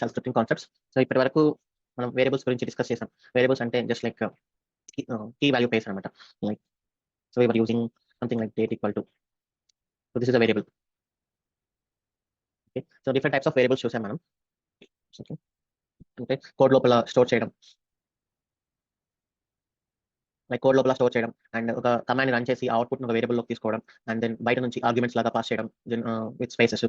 Shell scripting concepts. So ఇప్పటి వరకు మనం వేరియబుల్స్ గురించి డిస్కస్ చేసాం. వేరియబుల్స్ అంటే just like key value pairs అనమాట. Like so you're using something like date equal to, so this is a variable. Okay, so different types of variables చూసాం మనం. Okay, అంటే కోడ్ లోపల స్టోర్ చేయడం, like code లోపల store చేయడం and ఒక command run చేసి అవుట్పుట్ ఒక వేరియబుల్ లోకి తీసుకోవడం అండ్ దెన్ బయట నుంచి ఆర్గ్యుమెంట్స్ లాగా పాస్ చేయడం with spaces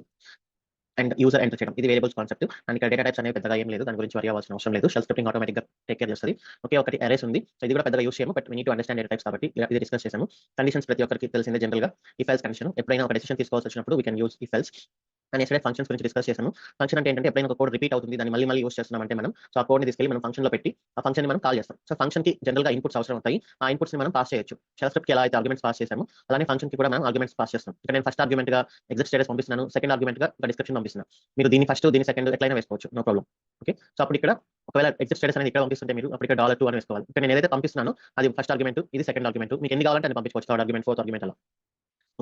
and user enter చేయడం. ఇది వేరియబుల్స్ కాన్సెప్ట్. అండ్ ఇక్కడ డేటా టైప్స్ అనేవి పెద్దగా ఏం లేదు, దాని గురించి వరి అవ్వాల్సిన అవసరం లేదు. షెల్ స్క్రిప్టింగ్ ఆటోమేటిక్గా టేక్ కేర్ చేస్తుంది. ఓకే, ఒకటి అరేస్ ఉంది. సో ఇది కూడా పెద్దగా యూస్ చేయము, but we need to understand data types కాబట్టి ఇది డిస్కస్ చేసాము. కండిషన్స్ ప్రతి ఒక్కరికి తెలిసిందే జనరల్గా. ఇఫ్ ఎల్స్ కండిషన్, ఎప్పుడైనా ఒక డెసిషన్ తీసుకోవాల్సి వచ్చినప్పుడు we can use if else. And yesterday functions గురించి డిస్కస్ చేసాము. ఫంక్షన్ అంటే ఏంటంటే ఎప్పుడైనా ఒక కోడ్ రిపీట్ అవుతుంది, దాన్ని మళ్ళీ యూస్ చేస్తున్నామంటే మనం సో ఆ కోడ్ని తీసుకెళ్ళి మనం ఫంక్షన్లో పెట్టి ఆ ఫంక్షన్ మనం కాల్ చేస్తాం. సో ఫంక్షన్కి జనరల్గా ఇన్పుట్స్ అవసరం అవుతాయి. ఆ ఇన్పుట్స్ మనం పాస్ చేయొచ్చు. షెల్ స్క్రిప్ట్కి ఎలా అయితే ఆర్గ్యుమెంట్స్ పాస్ చేసాము అలానే ఫంక్షన్కి కూడా మనం ఆర్గ్యుమెంట్స్ పాస్ చేస్తాం. ఇక్కడ నేను ఫస్ట్ ఆర్గ్యుమెంట్గా ఎగ్జిట్ స్టేటస్ పంపిస్తున్నాను, సెకండ్ ఆర్గ్యుమెంట్గా ఒక డిస్క్రిప్షన్ పంపిస్తున్నాను. మీరు దీన్ని ఫస్ట్ దీని సెకండ్ ఎట్లయినా వేసుకోవచ్చు, నో ప్రాబ్లం. ఓకే, సో అప్పుడు ఇక్కడ ఒకవేళ ఎగ్జిట్ స్టేటస్ అనేది ఇక్కడ పంపిస్తుంటే మీరు అప్పుడు ఇక్కడ $2 అని వేసుకోవాలి. ఇక్కడ నేను ఏదైతే పంపిస్తున్నానో అది ఫస్ట్ ఆర్గ్యుమెంట్, ఇది సెకండ్ ఆర్గ్యుమెంట్. మీకు ఎన్ని కావాలంటే అది పంపించుకోవచ్చు, థర్డ్ ఆర్గ్యుమెంట్, ఫోర్త్ ఆర్గ్యుమెంట్ అలా.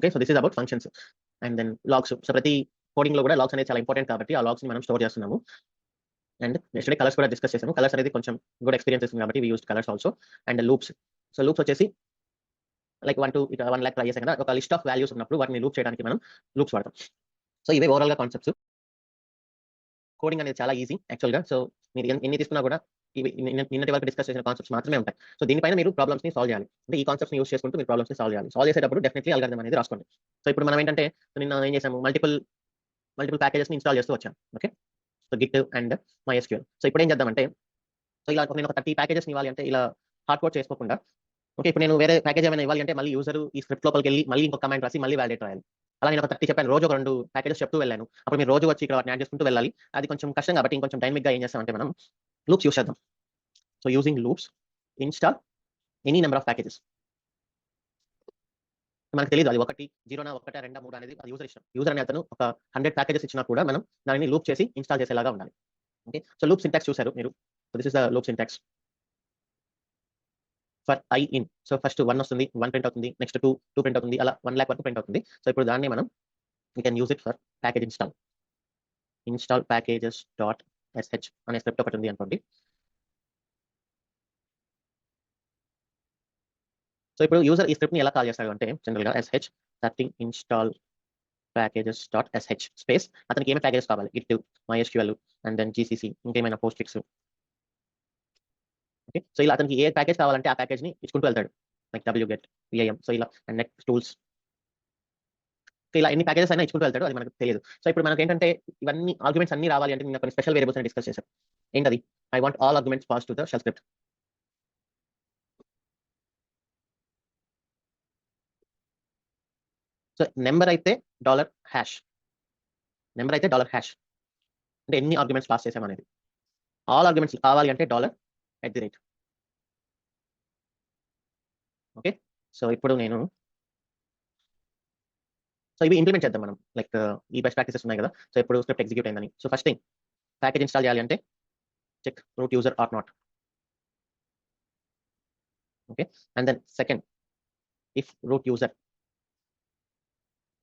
Okay, so this is about functions. And then logs. So ప్రతి కోడింగ్ లో కూడా లాగ్స్ అనేది చాలా ఇంపార్టెంట్ కాబట్టి ఆ లాగ్స్ ని మనం స్టోర్ చేస్తున్నాము. అండ్ నెక్స్ట్ కలర్స్ కూడా డిస్కస్ చేసాము. కలర్స్ అనేది కొంచెం గుడ్ ఎక్స్పీరియన్స్ ఇస్తుంది కాబట్టి we used colours also. And loops. So loops వచ్చేసి లైక్ 1 to 1 lakh ట్రై చేసాం కదా, ఒక లిస్ట్ ఆఫ్ వాల్యూస్ ఉన్నప్పుడు వాటిని లూప్ చేయడానికి మనం లూప్స్ వాడతాం. సో ఇవే ఓవరాల్ గా కాన్సెప్ట్స్. కోడింగ్ అనేది చాలా ఈజీ యాక్చువల్గా. సో మీరు ఎన్ని తీసుకున్నా కూడా ఇవి నిన్నటి వరకు డిస్కస్ చేసిన కాన్సెప్ట్స్ మాత్రమే ఉంటాయి. సో దీనిపైన మీరు ప్రాబ్లమ్స్ ని సాల్వ్ చేయాలి. అంటే ఈ కాన్సెప్ట్స్ ని యూస్ చేసుకుంటూ మీరు ప్రాబ్లమ్స్ ని సాల్వ్ చేయాలి. సాల్వ్ చేసేటప్పుడు డెఫినెట్లీ అల్గారిథం అనేది రాసుకోండి. సో ఇప్పుడు మనం ఏంటంటే నిన్న ఏం చేసాము, మల్టిపుల్ ప్యాకేజెస్ ని ఇన్స్టాల్ చేస్తూ వచ్చాను. Okay, so Git and MySQL. So ఇప్పుడు ఏం చేద్దామంటే, సో ఇలా నేను ఒక 30 ప్యాకేజెస్ ఇవ్వాలి అంటే ఇలా హార్డ్ కోడ్ చేసుకోకుండా, ఓకే ఇప్పుడు నేను వేరే ప్యాకేజ్ ఏమైనా ఇవ్వాలి అంటే మళ్ళీ యూజర్ ఈ స్క్రిప్ట్ లోపలికి వెళ్ళి మళ్ళీ ఇంకొక కమాండ్ రాసి మళ్ళీ వాలిడేట్ రాయాలి. అలా నేను ఒక 30 చెప్పాను, రోజు ఒక 2 ప్యాకేజెస్ చెప్తూ వెళ్ళాను. అప్పుడు మీరు రోజు వచ్చి ఇక్కడ యాడ్ చేసుకుంటూ వెళ్ళాలి. అది కొంచెం కష్టం కాబట్టి ఇంకొంచెం డైనమిక్ గా ఏం చేస్తామంటే మనం లూప్స్ యూస్ చేద్దాం. So using loops install any number of packages. మనకు తెలియదు అది 1, 0, 1, 2, 3 అనేది అది యూజర్ ఇష్టం. యూజర్ అనే అతను ఒక 100 ప్యాకేజెస్ ఇచ్చినా కూడా మనం దానిని లూప్ చేసి ఇన్స్టాల్ చేసేలాగా ఉండాలి. ఓకే, సో లూప్ సింటాక్స్ చూసారు మీరు. So this is the loop syntax for I in. So first 1 వస్తుంది, 1 ప్రింట్ అవుతుంది, నెక్స్ట్ 2 ప్రింట్ అవుతుంది, అలా 1 lakh వరకు ప్రింట్ అవుతుంది. సో ఇప్పుడు దాన్ని మనం we can use it for package install packages dot sh అనే స్క్రిప్ట్ ఒకటి ఉంది అనుకోండి. సో ఇప్పుడు యూజర్ ఈ స్క్రిప్ట్ ని ఎలా కాల్ చేస్తాడు అంటే జనరల్ గా sh starting install packages dot sh space అతనికి ఏమైనా ప్యాకేజెస్ కావాలి, git, MySQL and then GCC, ఇంకేమైనా పోస్ట్ఫిక్స్. ఓకే, సో ఇలా అతనికి ఏ ప్యాకేజ్ కావాలంటే ఆ ప్యాకేజ్ ని ఇచ్చుకుంటూ వెళ్తాడు, లైక్ wget, vim. సో ఇలా అండ్ నెక్స్ట్ టూల్స్, ఇలా ఎన్ని ప్యాకేజెస్ అయినా ఇచ్చుకుంటూ వెళ్తాడు, అది మనకు తెలియదు. సో ఇప్పుడు మనకి ఏంటంటే ఇవన్నీ ఆర్గ్యుమెంట్స్ అన్ని రావాలి అంటే నేను కొన్ని స్పెషల్ వేరియబుల్స్ అని డిస్కస్ చేశాను. ఏంటది, I want all arguments pass to the shell script. So number అయితే $#, నెంబర్ అయితే $#, అంటే ఎన్ని ఆర్గ్యుమెంట్స్ పాస్ చేసామనేది. ఆల్ ఆర్గ్యుమెంట్స్ కావాలి అంటే $@. ఓకే, సో ఇప్పుడు నేను సో ఇవి ఇంప్లిమెంట్ చేద్దాం మనం, లైక్ ఈ బెస్ట్ ప్రాక్టీసెస్ ఉన్నాయి కదా. సో ఇప్పుడు స్క్రిప్ట్ ఎగ్జిక్యూట్ అయిందని, so first thing package install చేయాలి అంటే check root user or not. Okay, and then second if root user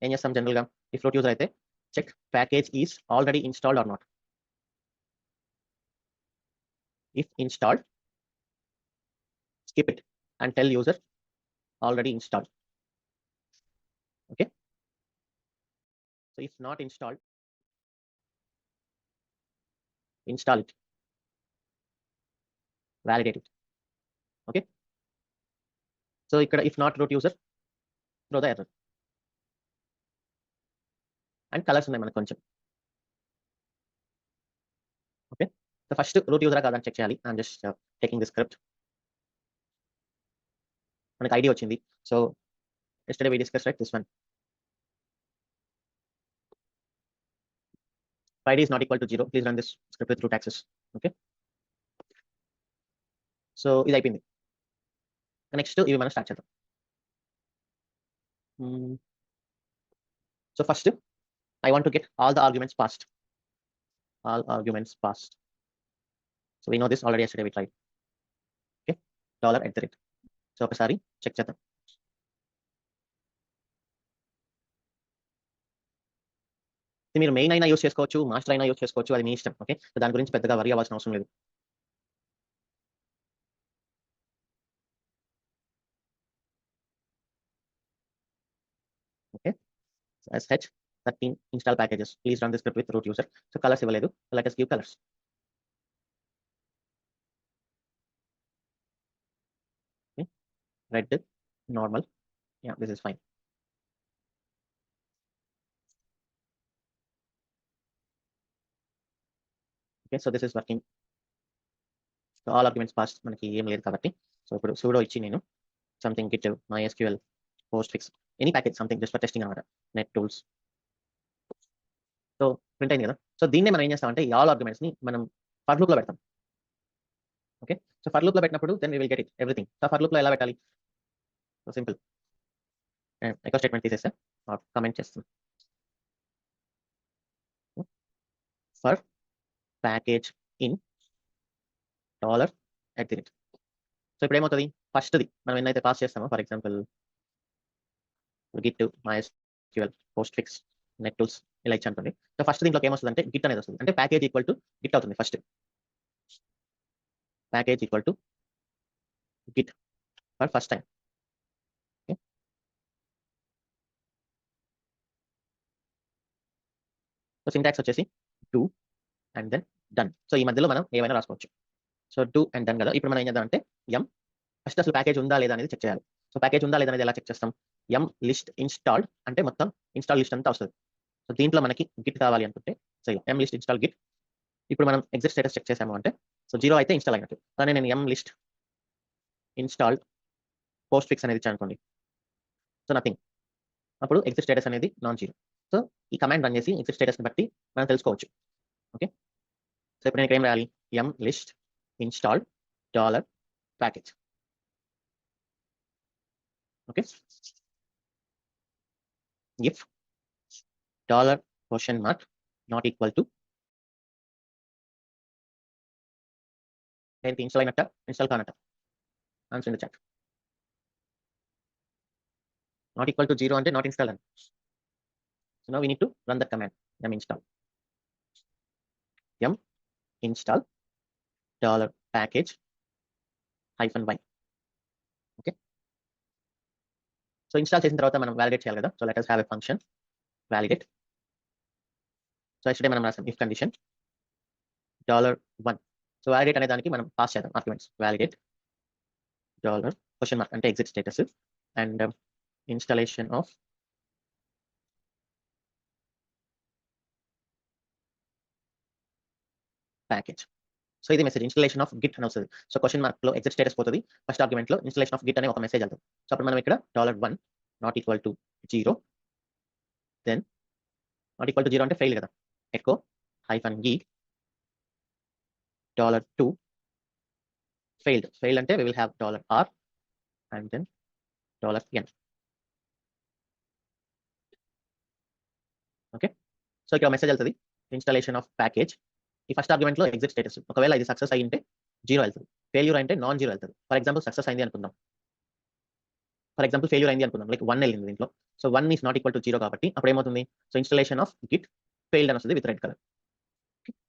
ఏం చేస్తాం జనరల్గా, ఇఫ్ రూట్ యూజర్ అయితే check package is already installed or not. If installed skip it and tell user already installed. Okay, so if not installed, install it, validate it. Okay, so ikkada if not root user, throw the error. And colors ఉన్నాయి మనకు కొంచెం. Okay, so first route యూజరా కాదని check చేయాలి. I'm just taking the script. మనకి ID వచ్చింది. So yesterday we discussed right this one. ID is not equal to 0. Please run this script with root access. Okay, so ఇది అయిపోయింది. Next ఇవి మనం start చేద్దాం. So first I want to get all the arguments passed. All arguments passed. So we know this already, yesterday we tried. Okay, $@. So ఒకసారి check చేద్దాం. ఇది మీరు main అయినా యూస్ చేసుకోవచ్చు, మాస్టర్ అయినా యూస్ చేసుకోవచ్చు, అది మీ ఇష్టం. ఓకే, సో దాని గురించి పెద్దగా వరి అవ్వాల్సిన అవసరం లేదు. Okay, sh13 install packages. Please run this script with root user. So colours ఇవ్వలేదు, so let us give colours. Red, normal, yeah, this is fine. Okay, so this is working. So all arguments pass మనకి ఏం లేదు కాబట్టి, so ఇప్పుడు sudo ఇచ్చి నేను something git MySQL postfix any package something just for testing అనమాట, net tools. So print అయింది కదా. సో దీన్నే మనం ఏం చేస్తామంటే ఈ ఆల్ ఆర్గ్యుమెంట్స్ ని మనం ఫర్ లూప్ లో పెడతాం. ఓకే, సో ఫర్ లూప్ లో పెట్టినప్పుడు then we will get it everything. So for loop లో ఎలా పెట్టాలి? సో సింపుల్, ఎకో స్టేట్మెంట్ తీసేస్తే కమెంట్ చేస్తాం. For package in $@. సో ఇప్పుడు ఏమవుతుంది? ఫస్ట్ది మనం ఎన్నైతే పాస్ చేస్తామో, for example git MySQL postfix net tools ఇలా ఇచ్చి అనుకోండి. సో ఫస్ట్ దీంట్లోకి ఏమొస్తుంది అంటే గిట్ అనేది వస్తుంది. అంటే ప్యాకేజ్ ఈక్వల్ టు గిట్ అవుతుంది. First package equal to git for first time. So syntax వచ్చేసి do and then done. So ఈ మధ్యలో మనం ఏమైనా రాసుకోవచ్చు. సో డూ అండ్ డన్ కదా. ఇప్పుడు మనం ఏం చేద్దాం అంటే ఫస్ట్ అసలు ప్యాకేజ్ ఉందా లేదా అనేది చెక్ చేయాలి. సో ప్యాకేజ్ ఉందా లేదా అనేది ఎలా చెక్ చేస్తాం? లిస్ట్ ఇన్స్టాల్డ్ అంటే మొత్తం ఇన్స్టాల్ లిస్ట్ అంతా వస్తుంది. సో దీంట్లో మనకి గిట్ కావాలి అనుకుంటే సో లిస్ట్ ఇన్స్టాల్ గిట్. ఇప్పుడు మనం ఎగ్జిట్ స్టేటస్ చెక్ చేసాము అంటే సో 0 అయితే ఇన్స్టాల్ అయినట్టు. కానీ నేను లిస్ట్ ఇన్స్టాల్డ్ పోస్ట్ ఫిక్స్ అనేది ఇచ్చాను అనుకోండి, సో నథింగ్. అప్పుడు ఎగ్జిట్ స్టేటస్ అనేది నాన్ జీరో. సో ఈ కమాండ్ రన్ చేసి ఎగ్జిట్ స్టేటస్ని బట్టి మనం తెలుసుకోవచ్చు. ఓకే, సో ఇప్పుడు నేను ఏం రాయాలి? List installed $package. Okay, if $? Not equal to ఏంటి? ఇన్స్టాల్ అయినట్ట, ఇన్స్టాల్ కానట్ట? Answer in the chat. Not equal to 0 అంటే నాట్ ఇన్స్టాల్ అని. So now we need to run that command install install $package -y. Okay, so install చేసిన తర్వాత మనం validate చేయాలి కదా. So let us have a function validate. So yesterday మనం రాసాం if condition $1. So validate అనే దానికి మనం పాస్ చేద్దాం ఆర్గ్యుమెంట్స్. వాలిడేట్ $? అంటే exit status and installation of package. So ఇది మెసేజ్ ఇన్స్టాలేషన్ ఆఫ్ గిట్ అని వస్తుంది. సో క్వశ్చన్ లో ఎగ్జిట్ స్టేటస్ పోతుంది, ఫస్ట్ ఆర్గ్యుమెంట్ లో ఇన్స్టాలేషన్ ఆఫ్ గిట్ అనే ఒక మెసేజ్ వెళ్తుంది. సో అప్పుడు మనం ఇక్కడ $1 not equal to 0, then not equal to 0 అంటే ఫెయిల్ కదా. ఎకో -e $2 ఫెయిల్డ్. ఫెయిల్డ్ అంటే we will have $r and then $n. Okay, so ఇక్కడ మెసేజ్ వెళ్తుంది ఇన్స్టాలేషన్ ఆఫ్ ప్యాకేజ్. ఈ ఫస్ట్ ఆర్గ్యుమెంట్ లో ఎగ్జిట్ స్టేటస్. ఒకవేళ ఇది సక్సెస్ అయ్యింటే 0 వెళ్తుంది, ఫెయిల్యూర్ అంటే నాన్ జీరో వెళ్తుంది. ఫర్ ఎగ్జాంపుల్ సక్సెస్ అయింది అనుకుందాం, ఫెయిల్యూర్ అయింది అనుకుందాం, లైక్ 1 వెళ్ళింది దీంట్లో. So 1 is not equal to 0 కాబట్టి అప్పుడు ఏమవుతుంది? So installation of Git failed అని వస్తుంది విత్ రెడ్ కలర్.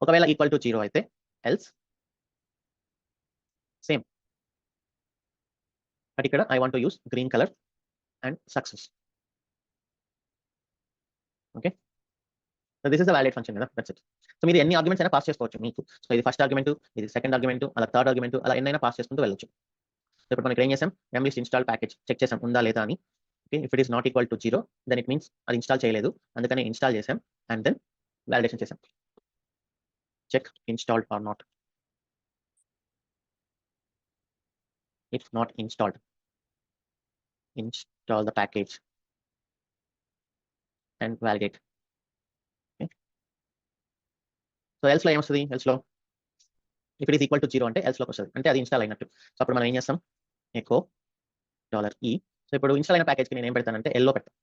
ఒకవేళ ఈక్వల్ టు 0 అయితే ఎల్స్ సేమ్, బట్ ఇక్కడ I want to use green colour and success. Okay, so this is the validate function కదా, that's it. So మీరు ఎన్ని arguments అయినా pass చేసుకోవచ్చు మీకు. సో ఇది ఫస్ట్ ఆర్గ్యుమెంట్, ఇది సెకండ్ ఆర్గ్యుమెంట్, అలా థర్డ్ ఆర్గ్యుమెంట్, అలా ఎన్నైనా పాస్ చేసుకుంటూ వెళ్ళొచ్చు. సో ఇప్పుడు మనకి ఏం చేసాం? లిస్ట్ ఇన్స్టాల్ ప్యాకేజ్ చెక్ చేసాం ఉందా లేదా అని. Okay, if it is not equal to 0 then it means అది ఇన్స్టాల్ చేయలేదు, అందుకని ఇన్స్టాల్ చేసాం అండ్ దెన్ వాలిడేషన్ చేసాం. Check installed or not. If not installed, install the package and validate. So else లో ఏమొస్తుంది? ఎల్స్ లో if it is equal to 0 అంటే else లోకి వస్తుంది, అంటే అది ఇన్స్టాల్ అయినట్టు. సో అప్పుడు మనం ఏం చేస్తాం? Echo $e. సో ఇప్పుడు ఇన్స్టాల్ అయిన ప్యాకేజ్కి నేను ఏం పెడతానంటే ఎల్లో పెడతాను.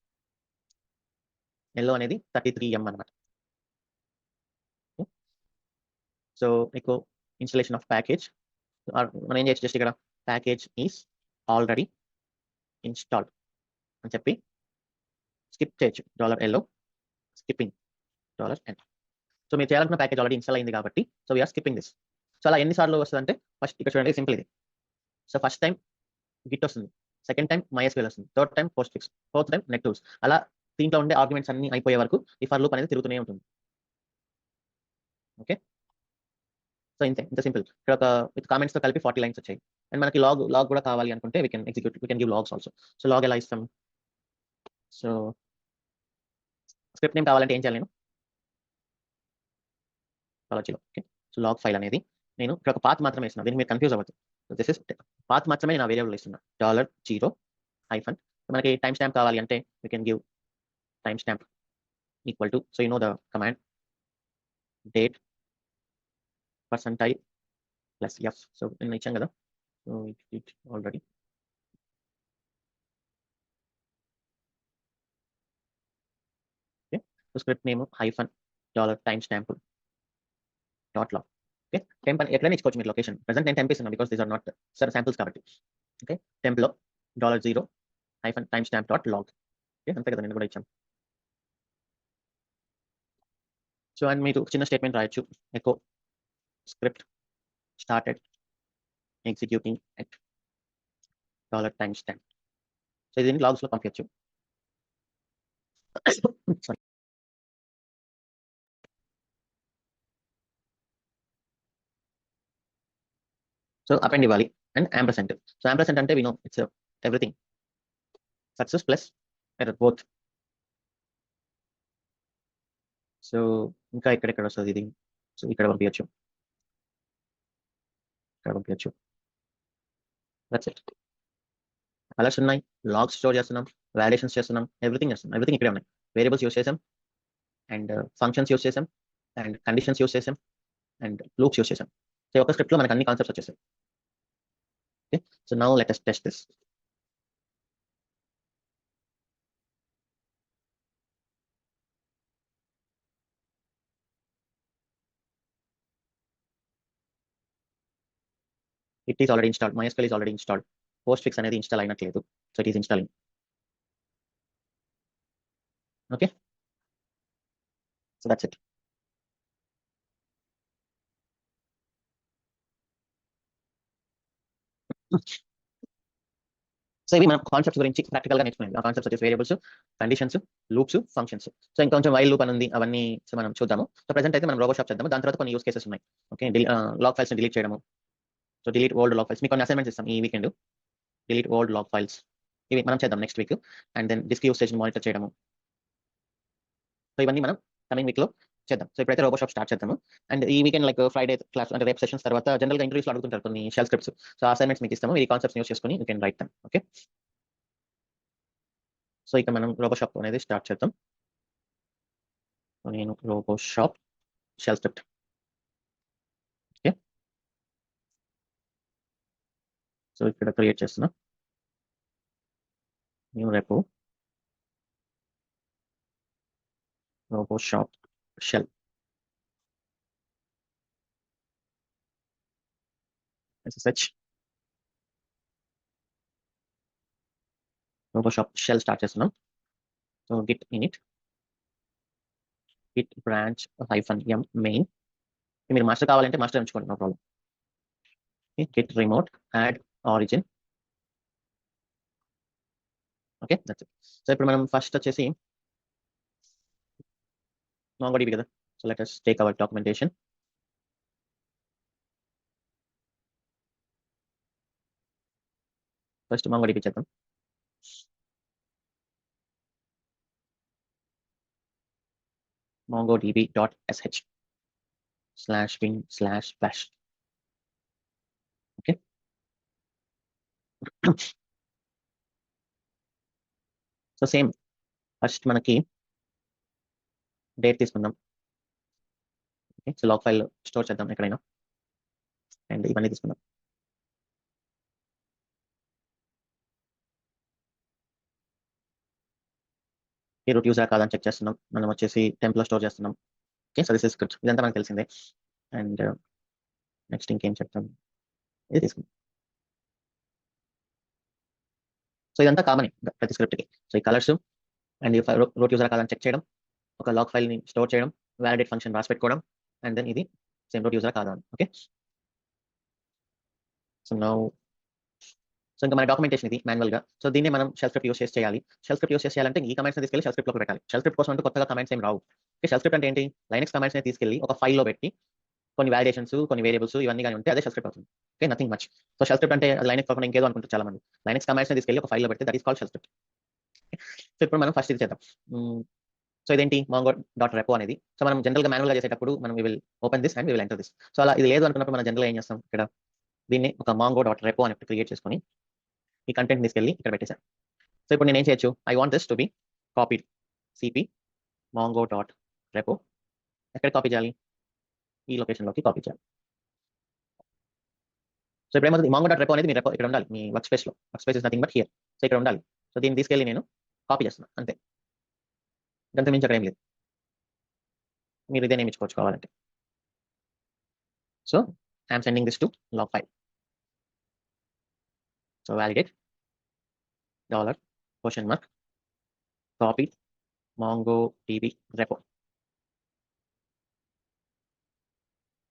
ఎల్లో అనేది 33M అనమాట. So echo installation of package. మనం ఏం చేయొచ్చు? జస్ట్ ఇక్కడ ప్యాకేజ్ ఈస్ ఆల్రెడీ ఇన్స్టాల్డ్ అని చెప్పి స్కిప్ చేయొచ్చు. $yellow skipping $n. సో మీరు చేయాలనుకున్న ప్యాకేజ్ ఆల్రెడీ ఇన్స్టాల్ అయింది కాబట్టి so we are skipping this. So అలా ఎన్నిసార్లు వస్తుందంటే ఫస్ట్ ఇక్కడ చూడండి సింపుల్ ఇది. సో ఫస్ట్ టైం గిట్ వస్తుంది, సెకండ్ టైం MySQL వస్తుంది, third time postfix, fourth time net tools. అలా దీంట్లో ఉండే ఆర్గ్యుమెంట్స్ అన్ని అయిపోయే వరకు ఈ ఫర్ లూప్ అనేది తిరుగుతూనే ఉంటుంది. ఓకే, సో ఇంత సింపుల్. ఇక్కడ ఒక విత్ కామెంట్స్తో కలిపి 40 లైన్స్ వచ్చాయి. అండ్ మనకి లాగ్ కూడా కావాలి అనుకుంటే we can give logs also. So log ఎలా ఇస్తాం? సో స్క్రిప్ట్ నేమ్ కావాలంటే ఏం చేయాలి నేను కాలేజీలో? ఓకే, సో లాగ్ ఫైల్ అనేది నేను ఇక్కడ ఒక పాత్ మాత్రమే ఇస్తున్నాను, దీనికి మీరు కన్ఫ్యూజ్ అవ్వద్దు. దిస్ ఇస్ పాత్ మాత్రమే నేను ఆ వేరియబుల్ ఇస్తున్నా, $0 మనకి టైం స్టాంప్ కావాలి అంటే we can give time stamp equal to, so you know the command date percentile plus F. So నేను ఇచ్చాను కదా, so it already. Okay, so script name $time stamp dot log. Okay, temp అని ఎట్లయినా ఇచ్చుకోవచ్చు మీరు location. Present నేను temp ఇస్తున్నాను because these are not samples కాబట్టి. ఓకే, టెంప్లో $0 time stamp dot log. Okay, అంతే కదా, నేను కూడా ఇచ్చాను. సో అండ్ మీరు చిన్న స్టేట్మెంట్ రాయొచ్చు, echo script started executing at $timestamp. So ఇది లాగ్స్లో పంపించచ్చు. సారీ. సో అపెండ్ ఇవ్వాలి అండ్ యాంపర్సెంట్. సో యాంపర్సెంట్ అంటే we know it's everything, success plus error both. So ఇంకా ఎక్కడెక్కడ వస్తుంది ఇది? సో ఇక్కడ పంపించచ్చు, ఇక్కడ పంపించచ్చు. That's it. కలర్స్ ఉన్నాయి, లాగ్స్ స్టోర్ చేస్తున్నాం, వాలిడేషన్స్ చేస్తున్నాం, ఎవ్రీథింగ్ చేస్తున్నాం. ఎవ్రీథింగ్ ఇక్కడే ఉన్నాయి. వేరియబుల్స్ యూస్ చేసాం, అండ్ ఫంక్షన్స్ యూస్ చేసాం, అండ్ కండిషన్స్ యూస్ చేసాం, అండ్ లూప్స్ యూస్ చేసాం. సో ఒక స్క్రిప్ట్లో మనకు అన్ని కాన్సెప్ట్స్ వచ్చేసాయి. Okay, so now let us test this. It is already installed. MySQL is already installed. Postfix అనేది ఇన్స్టాల్ అయినట్లేదు. So it is installing. Okay, so that's it. So ఇవి మనం కాన్సెప్ట్స్ గురించి ప్రాక్టికల్ గా నేర్చుకునేది. ఆ కాన్సెప్ట్స్ వచ్చేసి variables, conditions, loops, functions. So ఇంకొంచెం వైల్ లూప్ అని ఉంది, అవన్నీ సో మనం చూద్దాము. సో ప్రెసెంట్ అయితే మనం రోబోషాప్ చేద్దాము. దాని తర్వాత కొన్ని యూస్ కేసెస్ ఉన్నాయి. ఓకే, లాగ్ ఫైల్స్ డిలీట్ చేయడము. So delete old log files. మీకు కొన్ని అసైన్మెంట్స్ ఇస్తాం ఈ weekend. Delete old log files, ఇవి మనం చేద్దాం next week. And then disk usage monitor చేయడము. సో ఇవన్నీ మనం కమింగ్ వీక్ లో చేద్దాం. సో ఇప్పుడైతే రోబోషాప్ స్టార్ట్ చేద్దాము. అండ్ ఈ వీకెండ్ లైక్ ఫ్రైడే క్లాస్ అంటే రేపు సెషన్స్ తర్వాత జనరల్గా ఇంటర్వ్యూస్ అడుగుతుంటారు కొన్ని షెల్ స్క్రిప్ట్స్. సో అసైన్మెంట్స్ మీకు ఇస్తాము, ఈ కాన్సెప్ట్స్ యూస్ చేసుకొని you can write them. Okay, so ఇక మనం రోబోషాప్ అనేది స్టార్ట్ చేద్దాం. నేను Roboshop shell script. Okay, so ఇక్కడ క్రియేట్ చేస్తున్నా new repo Roboshop shell. SSH Roboshop shell start చేస్తున్నాం. So git init git branch -m main. మీరు మాస్టర్ కావాలంటే మాస్టర్ ఎంచుకోండి, no problem. Git remote add origin. Okay, that's it. So ఇప్పుడు మనం first వచ్చేసి MongoDB కదా, so let us take hour documentation. First MongoDB చేద్దాం. mongodb.sh/bin/bash. Okay, so same first మనకి date తీసుకుందాం. Okay, so log file store చేద్దాం ఎక్కడైనా, and ఇవన్నీ తీసుకుందాం. ఈ రూట్ యూజర్ కాదని చెక్ చేస్తున్నాం. మనం వచ్చేసి టెంప్లో స్టోర్ చేస్తున్నాం. Okay, so this is script. ఇదంతా మనకు తెలిసిందే. అండ్ నెక్స్ట్ ఇంకేం చెప్తాం, ఇది తీసుకుందాం. సో ఇదంతా కామన్ ప్రతి స్క్రిప్ట్కి. సో ఈ కలర్స్ అండ్ రూట్ యూజర్ కాదని చెక్ చేయడం, ఒక లాగ్ ఫైల్ని స్టోర్ చేయడం, వ్యాలిడేట్ ఫంక్షన్ రాసి పెట్టుకోవడం అండ్ దెన్ ఇది సేమ్ రూట్ యూజర్ కాదా. ఓకే, సో నౌ సో ఇంకా మన డాక్యుమెంటేషన్ ఇది మాన్యువల్ గా. సో దీన్ని మనం షెల్ స్క్రిప్ట్ యూస్ చేసి చేయాలి. షెల్ స్క్రిప్ట్ యూస్ చేయాలంటే ఈ కమెంట్స్ తీసుకెళ్ళి షెల్ స్క్రిప్ట్ లో పెట్టాలి. షెల్ స్క్రిప్ట్ కోసం అంటే కొత్తగా కమెంట్స్ ఏం రావు. ఓకే, షెల్ స్క్రిప్ట్ అంటే ఏంటి? లైనక్స్ కమెంట్స్ ని తీసుకెళ్ళి ఒక ఫైల్లో పెట్టి కొన్ని వాలిడేషన్స్, కొన్ని వేరియబుల్స్ ఇవన్నీ కానీ ఉంటే అదే షెల్ స్క్రిప్ట్ అవుతుంది. Okay, nothing much. So shell script అంటే లైనక్స్ కాకుండా ఇంకేదో అనుకుంటారు చాలా మంది. లైనక్స్ కమెంట్స్ ని తీసుకెళ్ళి ఒక ఫైల్లో పెడితే that is called shell script. So ఇప్పుడు మనం ఫస్ట్ ఇది చేద్దాం. సో ఇదేంటి మాంగో డాట్ రెపో అనేది. సో మనం జనరల్ గా మాన్యువల్ గా చేసేటప్పుడు మనం will open this and will enter this. So అలా ఇది లేదు అనుకున్నప్పుడు మనం జనరల్ ఏం చేస్తాం, ఇక్కడ దీన్ని ఒక మాంగో డాట్ రెపో అని క్రియేట్ చేసుకొని ఈ కంటెంట్ తీసుకెళ్ళి ఇక్కడ పెట్టేశాను. సో ఇప్పుడు నేను ఏం చేయొచ్చు, I want this to be copied CP mango dot repo. ఎక్కడ కాపీ చేయాలి? ఈ లొకేషన్లోకి కాపీ చేయాలి. సో ఇప్పుడు ఏమవుతుంది, మాంగో డాట్ రెపో అనేది మీ రెపో ఇక్కడ ఉండాలి, మీ వర్క్ స్పేస్లో. Work space is nothing but here. So ఇక్కడ ఉండాలి. సో దీన్ని తీసుకెళ్ళి నేను కాపీ చేస్తున్నాను అంతే. దాంతో మించి అక్కడ ఏం లేదు. మీరు ఇదే నేమ్ ఇచ్చుకోవచ్చు కావాలంటే. So I'm sending this to log file. So validate $, copy MongoDB repo.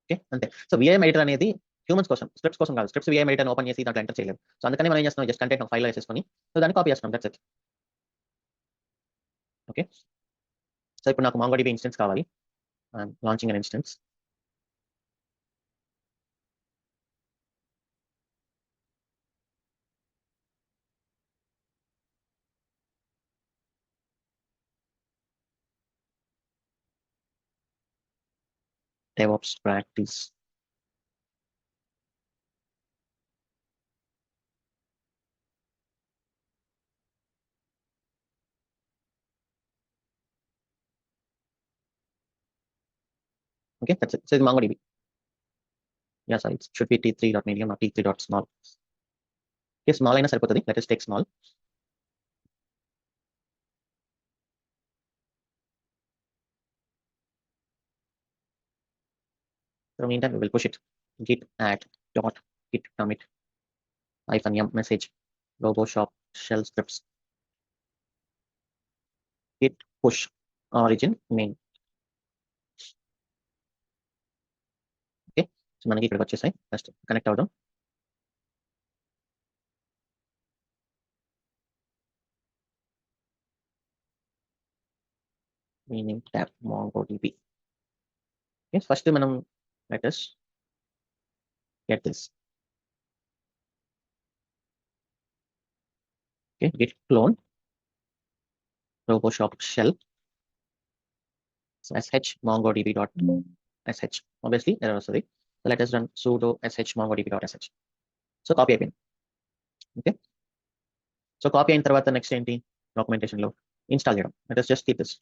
Okay, అంతే. సో విఐఎం ఎడిటర్ అనేది హ్యూమన్స్ కోసం, స్క్రిప్ట్స్ కోసం కాదు. స్క్రిప్ట్స్ విఐఎం ఎడిటర్ ఓపెన్ చేసి దాంట్లో ఎంటర్ చేయలేదు. సో అందుకని మనం ఏం చేస్తున్నాం, జస్ట్ కంటెంట్ ఫైల్లో వేసేసుకొని సో దాన్ని కాపీ చేస్తున్నాం, దట్స్ ఇట్. ఓకే, సో ఇప్పుడు నాకు MongoDB ఇన్స్టెన్స్ కావాలి. Launching an instance. DevOps practice. Okay, that's it. So ఇది MongoDB. Yeah sorry, it should be t3.medium or t3.small. Okay, small అయినా సరిపోతుంది. Let us take small. So meantime we will push it. Git add dot git commit -m message roboshop shell scripts git push origin main. Okay, so మనకి ఇక్కడికి వచ్చేసాయి. First connect అవుదాం. Meaning tab MongoDB. Okay, first మనం let us get this. Okay, git clone roboshop shell sh mongodb.sh. obviously error వస్తుంది. So let us run sudo sh mongodb.sh. So copy అయిపోయింది. Okay, so copy అయిన తర్వాత next ఏంటి, documentation లో install చేయడం. let us just keep this.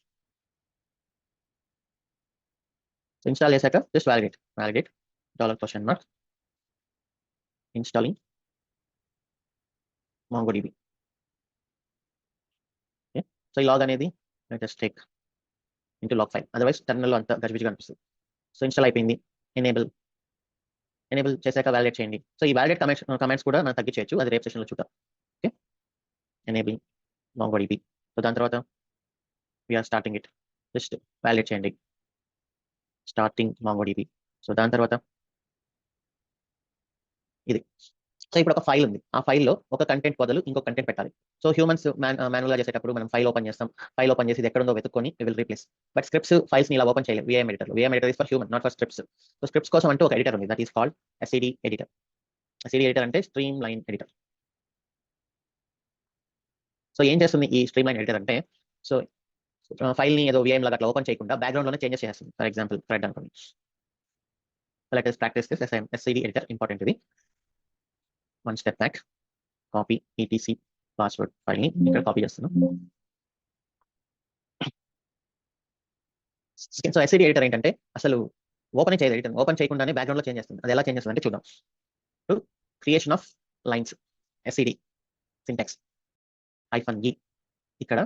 So install చేశాక just validate $, installing MongoDB. Okay, so ఈ log అనేది let us take into log file, otherwise టెర్మినల్లో అంతా గజిబిజిగా అనిపిస్తుంది. సో ఇన్స్టాల్ అయిపోయింది. ఎనేబుల్ చేశాక వ్యాలిడేట్ చేయండి. సో ఈ వ్యాలిడేట్ కమెంట్స్ కూడా మనం తగ్గించవచ్చు, అది రేపు సెషన్లో చూద్దాం. Okay, enable MongoDB. సో దాని తర్వాత we're starting it, just validate చేయండి స్టార్టింగ్ MongoDB. సో దాని తర్వాత ఇది. సో ఇప్పుడు ఒక ఫైల్ ఉంది, ఆ ఫైల్లో ఒక కంటెంట్ బదులు ఇంకో కంటెంట్ పెట్టాలి. సో హ్యూమన్స్ మాన్యువల్గా చేసేటప్పుడు మనం ఫైల్ ఓపెన్ చేస్తాం. ఫైల్ ఓపెన్ చేసి ఇది ఎక్కడ ఉందో వెతుక్కొని will replace. But scripts files ని ఇలా ఓపెన్ చేయలేదు VIM editor. VIM editor is for human, not for scripts. So scripts కోసం అంటే ఒక ఎడిటర్ ఉంది, that is called SCD editor. SCD editor అంటే స్ట్రీమ్ లైన్ ఎడిటర్. సో ఏం చేస్తుంది ఈ స్ట్రీమ్ లైన్ ఎడిటర్ అంటే, సో ఫైల్ ని ఏదో విఐఎం లాగా అట్లా ఓపెన్ చేయకుండా బ్యాక్గ్రౌండ్ లోనే చేంజెస్ చేస్తుంది. ఫర్ ఎగ్జాంపుల్ థ్రెడ్ అనుకోండి. Let us practice this SED editor. Important ఇది. One step back, copy etc password file ని ఇక్కడ కాపీ చేస్తున్నాం. సో ఎస్సిడి ఎడిటర్ ఏంటంటే అసలు ఓపెన్ చేయదు, ఎడిటర్ ఓపెన్ చేయకుండానే బ్యాక్గ్రౌండ్ లో చేంజ్ చేస్తుంది. అది ఎలా చేంజ్ చేస్తుంది అంటే చూద్దాం. Creation of lines, SCD syntax -e. ఇక్కడ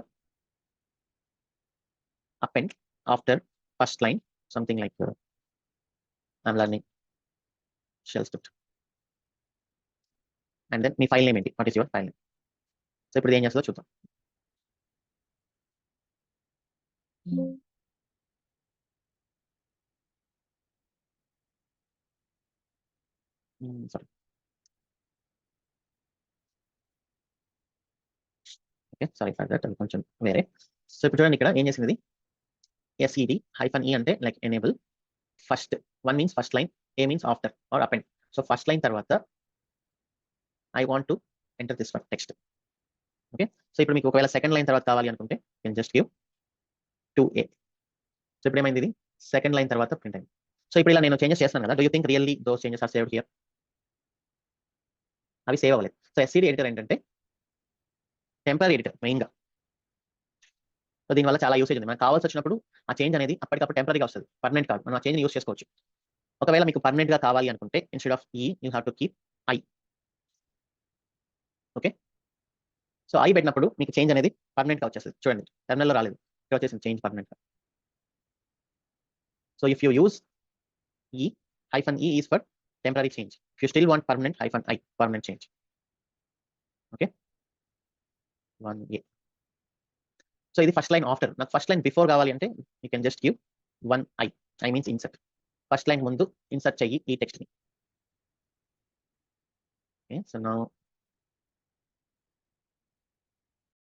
append after first line something like I'm learning shell script, and then మీ ఫైల్ నేమ్ ఏంటి, what is your file name. So ఇప్పుడు ఏం చేస్తుందో చూద్దాం. Sorry. Okay, sorry for that, అది కొంచెం వేరే. సో ఇప్పుడు చూడండి, ఇక్కడ ఏం చేసింది ఎస్ఈడి -e అంటే like enable. First 1 means first line, a means after or append. So first line తర్వాత I want to enter this one text. Okay, so ఇప్పుడు మీకు ఒకవేళ సెకండ్ లైన్ తర్వాత కావాలి అనుకుంటే can just give 2a. So ఇప్పుడు ఏమైంది, ఇది సెకండ్ లైన్ తర్వాత ప్రింట్ అయింది. సో ఇప్పుడు ఇలా నేను చేంజెస్ చేస్తాను కదా, do you think really those changes are saved here? అవి సేవ్ అవ్వలేదు. సో ఎస్సీడీ ఎడిటర్ ఏంటంటే టెంపరీ ఎడిటర్ మెయిన్గా. సో దీనివల్ల చాలా యూసేజ్ ఉంది. మనకు కావాల్సి వచ్చినప్పుడు ఆ చేంజ్ అనేది అప్పటికప్పుడు టెంపరీగా వస్తుంది, పర్మనెంట్ కాదు. మనం ఆ చేంజ్ యూస్ చేసుకోవచ్చు. ఒకవేళ మీకు పర్మనెంట్ గా కావాలి అనుకుంటే ఇన్స్టెడ్ ఆఫ్ ఈ you have to keep I. Okay, so I పెట్టినప్పుడు మీకు చేంజ్ అనేది పర్మనెంట్ గా వచ్చేస్తుంది. చూడండి, టెర్మినల్లో రాలేదు, ఇక్కడ వచ్చేసింది చేంజ్ పర్మనెంట్ గా. సో ఇఫ్ యూ యూజ్ ఈ -e is for temporary change. If you still want permanent, -i permanent change. Okay, 1a. So ఇది ఫస్ట్ లైన్ ఆఫ్టర్. నాకు ఫస్ట్ లైన్ బిఫోర్ కావాలి అంటే you can just give 1i. I means insert. First line ముందు insert చెయ్యి ఈ text ని. Okay, so now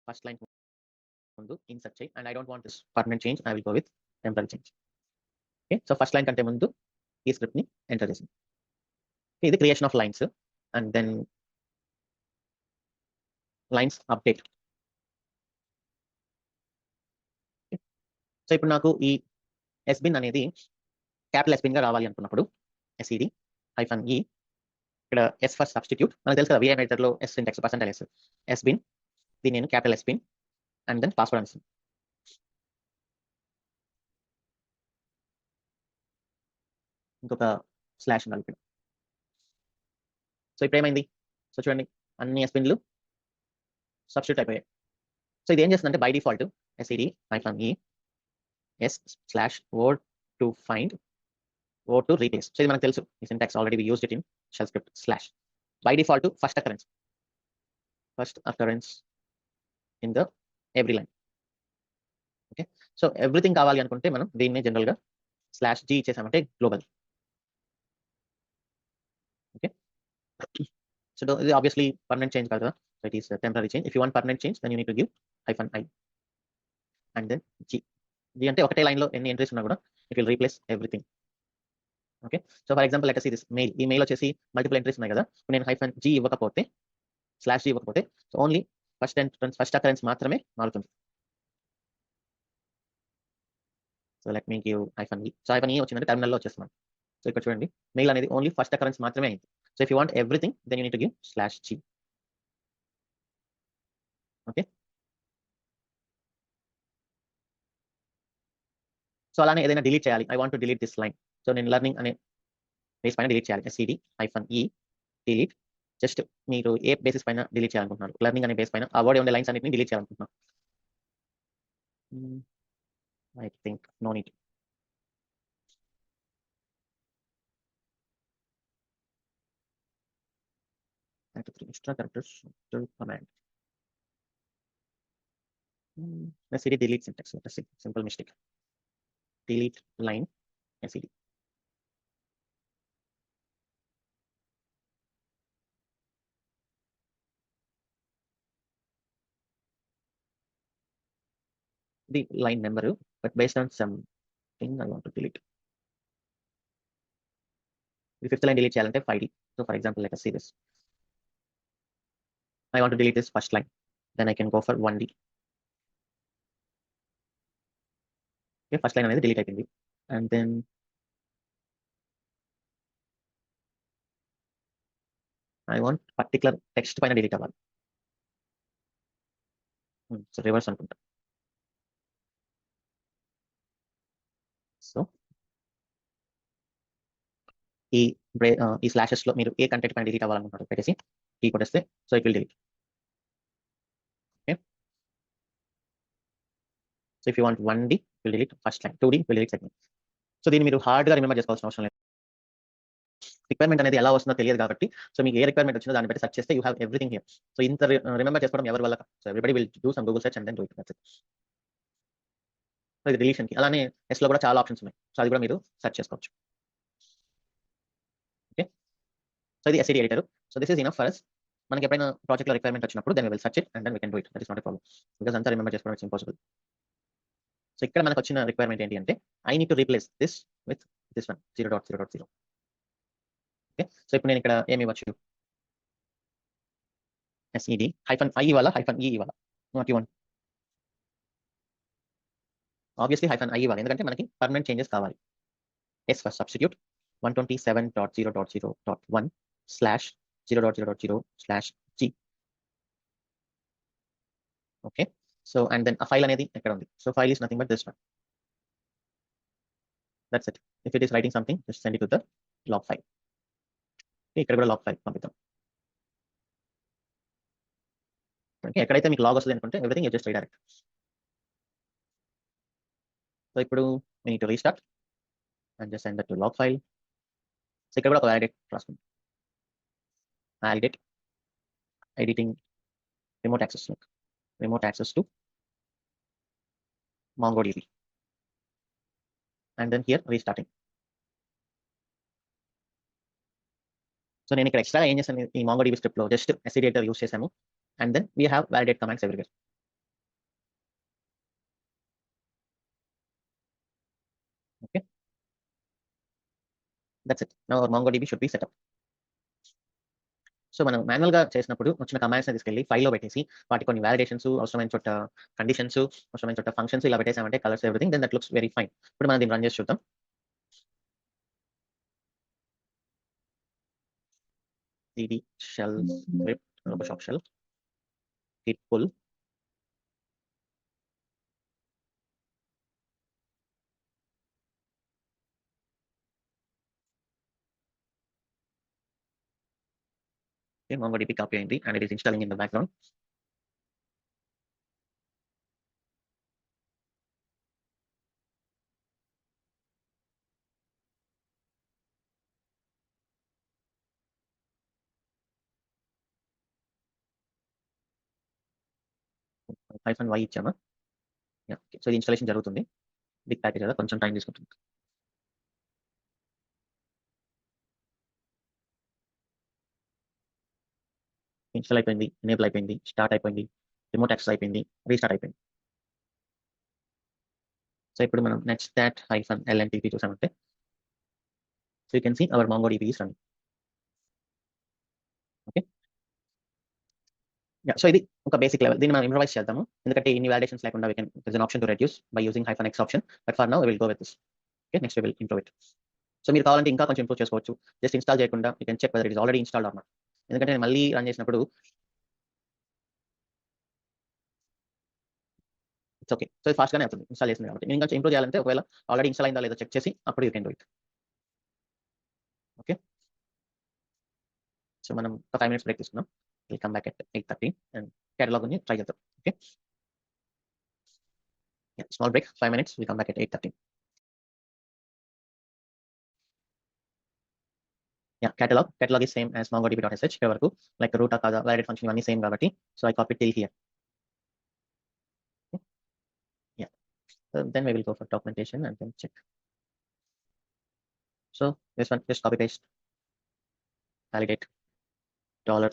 first line ముందు insert చెయ్యి, and I don't want this permanent change, I will go with temporary change. Okay, so first line కంటే ముందు ఈ script ని ఎంటర్ చేసింది. ఇది creation of lines and then lines update. So ఇప్పుడు నాకు ఈ ఎస్బిన్ అనేది క్యాపిటల్ ఎస్బిన్ గా రావాలి అనుకున్నప్పుడు ఎస్ఈడి -e, ఇక్కడ ఎస్ ఫర్ సబ్స్టిట్యూట్. మనకు తెలుసు కదా, విఐ ఎడిటర్ లో ఎస్ సింటాక్స్ పర్సెంటైల్ ఎస్, ఎస్బిన్. దీన్ని నేను క్యాపిటల్ ఎస్బిన్ అండ్ దెన్ పాస్వర్డ్ అని. ఇంకొక స్లాష్ ఉండాలి ఇక్కడ. సో ఇప్పుడు ఏమైంది, సో చూడండి అన్ని ఎస్బిన్లు సబ్స్టిట్యూట్ అయిపోయాయి. సో ఇది ఏం చేస్తుందంటే by default SED -e s/word to find word to replace. So ఇది మనకు తెలుసు, ఈ syntax already we used it in shell script slash. By default first occurrence in the every line. Okay, so everything కావాలి అనుకుంటే మనం దీన్ని general గా /g ఇచ్చేసామంటే గ్లోబల్. ఓకే, సో ఇది ఆబ్వియస్లీ పర్మనెంట్ చేంజ్ కాదు కదా, so it is temporary change. If you want permanent change then you need to give -i and then g అంటే ఒకటే లైన్ లో ఎన్ని ఎంట్రీస్ ఉన్నా కూడా it will replace everything. Okay, so for example let us see this mail. ఈ mail వచ్చేసి multiple entries ఉన్నాయి కదా, నేను -g ఇవ్వకపోతే /g ఇవ్వకపోతే సో ఓన్లీ ఫస్ట్ అకరెన్స్ మాత్రమే మారుతుంది. So let me give -e. So -e వచ్చిందంటే టెర్మినల్లో వచ్చేస్తున్నాం. సో ఇక్కడ చూడండి, మెయిల్ అనేది ఓన్లీ ఫస్ట్ అకరెన్స్ మాత్రమే అయింది. So if you want everything then you need to give /g. Okay, so అలానే ఏదైనా డిలీట్ చేయాలి, I want to delete this line. So నేను లెర్నింగ్ అనే బేస్ పైన డిలీట్ చేయాలి, ఎస్ఈడి -e డిలీట్. జస్ట్ మీరు ఏ బేసిస్ పైన డిలీట్ చేయాలనుకుంటున్నారు, లెర్నింగ్ అనే బేస్ పైన ఆ వర్డ్ ఉండే లైన్స్ అన్నిటిని డిలీట్ చేయాలనుకుంటున్నాను. I think no need. extra characters to command. SCD delete syntax. Let us see. Simple mistake. Delete line SCD. The line number, but based on something I want to delete. The fifth line delete challenge 5D. So for example, let us see this. I want to delete this first line. Then I can go for 1D. Okay, first line అనేది delete అయిపోయింది. And then I want particular text పైన delete అవ్వాలి. So reverse అనుకుంటా. So ఈ slashes లో మీరు ఏ content పైన delete అవ్వాలనుకుంటారు పెట్టేసి ఈ కొట్టేస్తే so it will delete. Okay, so if you want 1D will delete first line, 2D will delete second. So దీన్ని మీరు హార్డ్ గా రిమెంబర్ చేసుకోవాల్సిన అవసరం లేదు. రిక్వైర్మెంట్ అనేది ఎలా వస్తుందో తెలియదు కాబట్టి, సో మీకు ఏ రిక్వైర్మెంట్ వచ్చిందో దాన్ని బట్టి సెర్చ్ చేస్తే you have everything here. So ఇంత రిమెంబర్ చేసుకోవడం ఎవరి వల్ల. So everybody will do some Google search and then do it. That's it. So ఇది డిలీషన్ కి. అలానే ఎస్ లో కూడా చాలా ఆప్షన్స్ ఉన్నాయి, సో అది కూడా మీరు సెర్చ్ చేసుకోవచ్చు. ఓకే, సో ఇది SCD editor. So this is enough for us. మనకి ఎప్పుడైనా ప్రాజెక్ట్ లో రిక్వైర్మెంట్ వచ్చినప్పుడు then we will search it and then we can do it. That is not a problem. Because అంతా రిమెంబర్ చేసుకోవడం it's impossible. So ఇక్కడ మనకు వచ్చిన requirement ఏంటి అంటే I need to replace this with this one 0.0.0. Okay, so ఇప్పుడు నేను ఇక్కడ ఏమి ఇవ్వచ్చు, SED -i ఇవ్వాలా -e ఇవ్వాలా, what you want? Obviously -i ఇవ్వాలి, ఎందుకంటే మనకి పర్మనెంట్ చేంజెస్ కావాలి. S for substitute 127.0.0.1/0.0.0/g. Okay, so and then ఆ ఫైల్ అనేది ఎక్కడ ఉంది? So file is nothing but this one. That's it. If it is writing something just send it to the log file. ఇక్కడ కూడా log file పంపిద్దాం. Okay, ఎక్కడైతే మీకు log వస్తుంది అనుకుంటే everything you just redirect. So ఇప్పుడు we need to restart and just send that to log file. So ఇక్కడ కూడా ఒక validate రాసుకుందాం. validate editing remote access link, remote access to MongoDB, and then here restarting. So నేను ఇక్కడ extra ఏం చేశాను, ఈ MongoDB script లో జస్ట్ SCD editor యూస్ చేసాము and then we have validate commands everywhere. Okay, that's it. Now our MongoDB should be set up. So మనం manual గా చేసినప్పుడు వచ్చిన కమాండ్స్ తీసుకెళ్ళి ఫైల్లో పెట్టేసి వాటి కొన్ని వాలిడేషన్స్, అవసరమైన చోట కండిషన్స్, అవసరమైన చోట ఫంక్షన్స్ ఇలా పెట్టేసామంటే colours everything, then that looks very fine. ఇప్పుడు మనం దీన్ని రన్ చేసి చూద్దాం. cd shell script roboshock shell git pull MongoDB copy అయింది and it is installing in the background. -y ఇచ్చామా? సో ఇది ఇన్స్టాలేషన్ జరుగుతుంది. బిగ్ ప్యాకేజ్ కదా, కొంచెం టైం తీసుకుంటుంది. ఇన్స్టాల్ అయిపోయింది, ఎనేబుల్ అయిపోయింది, స్టార్ట్ అయిపోయింది, రిమోట్ యాక్సెస్ అయిపోయింది, రీస్టార్ట్ అయిపోయింది. సో ఇప్పుడు మనం నెక్స్ట్ దాట్ -lntp చూసామంటే so you can see our MongoDB is running. Okay, so ఇది ఒక బేసిక్ లెవెల్. దీన్ని మనం ఇంప్రవైజ్ చేద్దాము, ఎందుకంటే ఇన్ని వాలిడేషన్స్ లేకుండా we can, there's an option to reduce by using -x option, but for now we will go with this. Okay, next we will improve it. So మీరు కావాలంటే ఇంకా కొంచెం ఇంప్రూవ్ చేసుకోవచ్చు. జస్ట్ ఇన్స్టాల్ చేయకుండా you can check whether it is already installed or not. ఎందుకంటే నేను మళ్ళీ run చేసినప్పుడు ఇట్స్ ఓకే. సో ఇది ఫాస్ట్గానే అవుతుంది ఇన్స్టాల్ చేసింది కాబట్టి. నేను ఇంకా ఇంప్రూవ్ చేయాలంటే ఒకవేళ ఆల్రెడీ ఇన్స్టాల్ అయిందా లేదో చెక్ చేసి అప్పుడు you can do it. Okay, so మనం ఒక 5 minutes బ్రేక్ తీసుకుందాం. Will come back at 8:30 and catalog ని ట్రై చేద్దాం. Okay, small break, 5 minutes, will come back at 8:30. catalog is same as mongodb.sh. ఇక్కడ వరకు లైక్ రూట్ కాదా validate function ఇవన్నీ same కాబట్టి so I copy till here. Yeah, then we will go for documentation and then check. So this one just copy paste, validate $,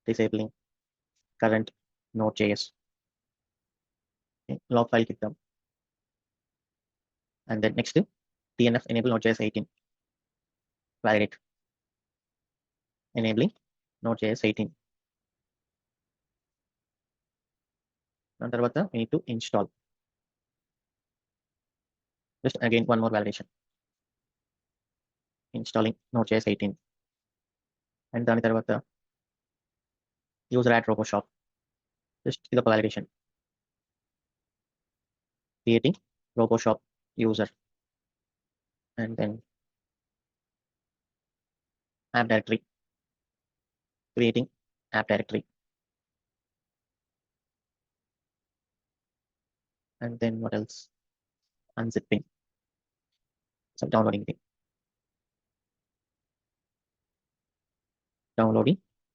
disabling current node.js. log file ఇద్దాం and then next tnf enable node.js 18, validate enabling node.js 18. దాని తర్వాత we need to install. Just again one more validation, installing node.js 18 and దాని తర్వాత user add RoboShop. Just ఇది ఒక validation, creating RoboShop user and then app directory, creating app directory and then what else, unzipping, so downloading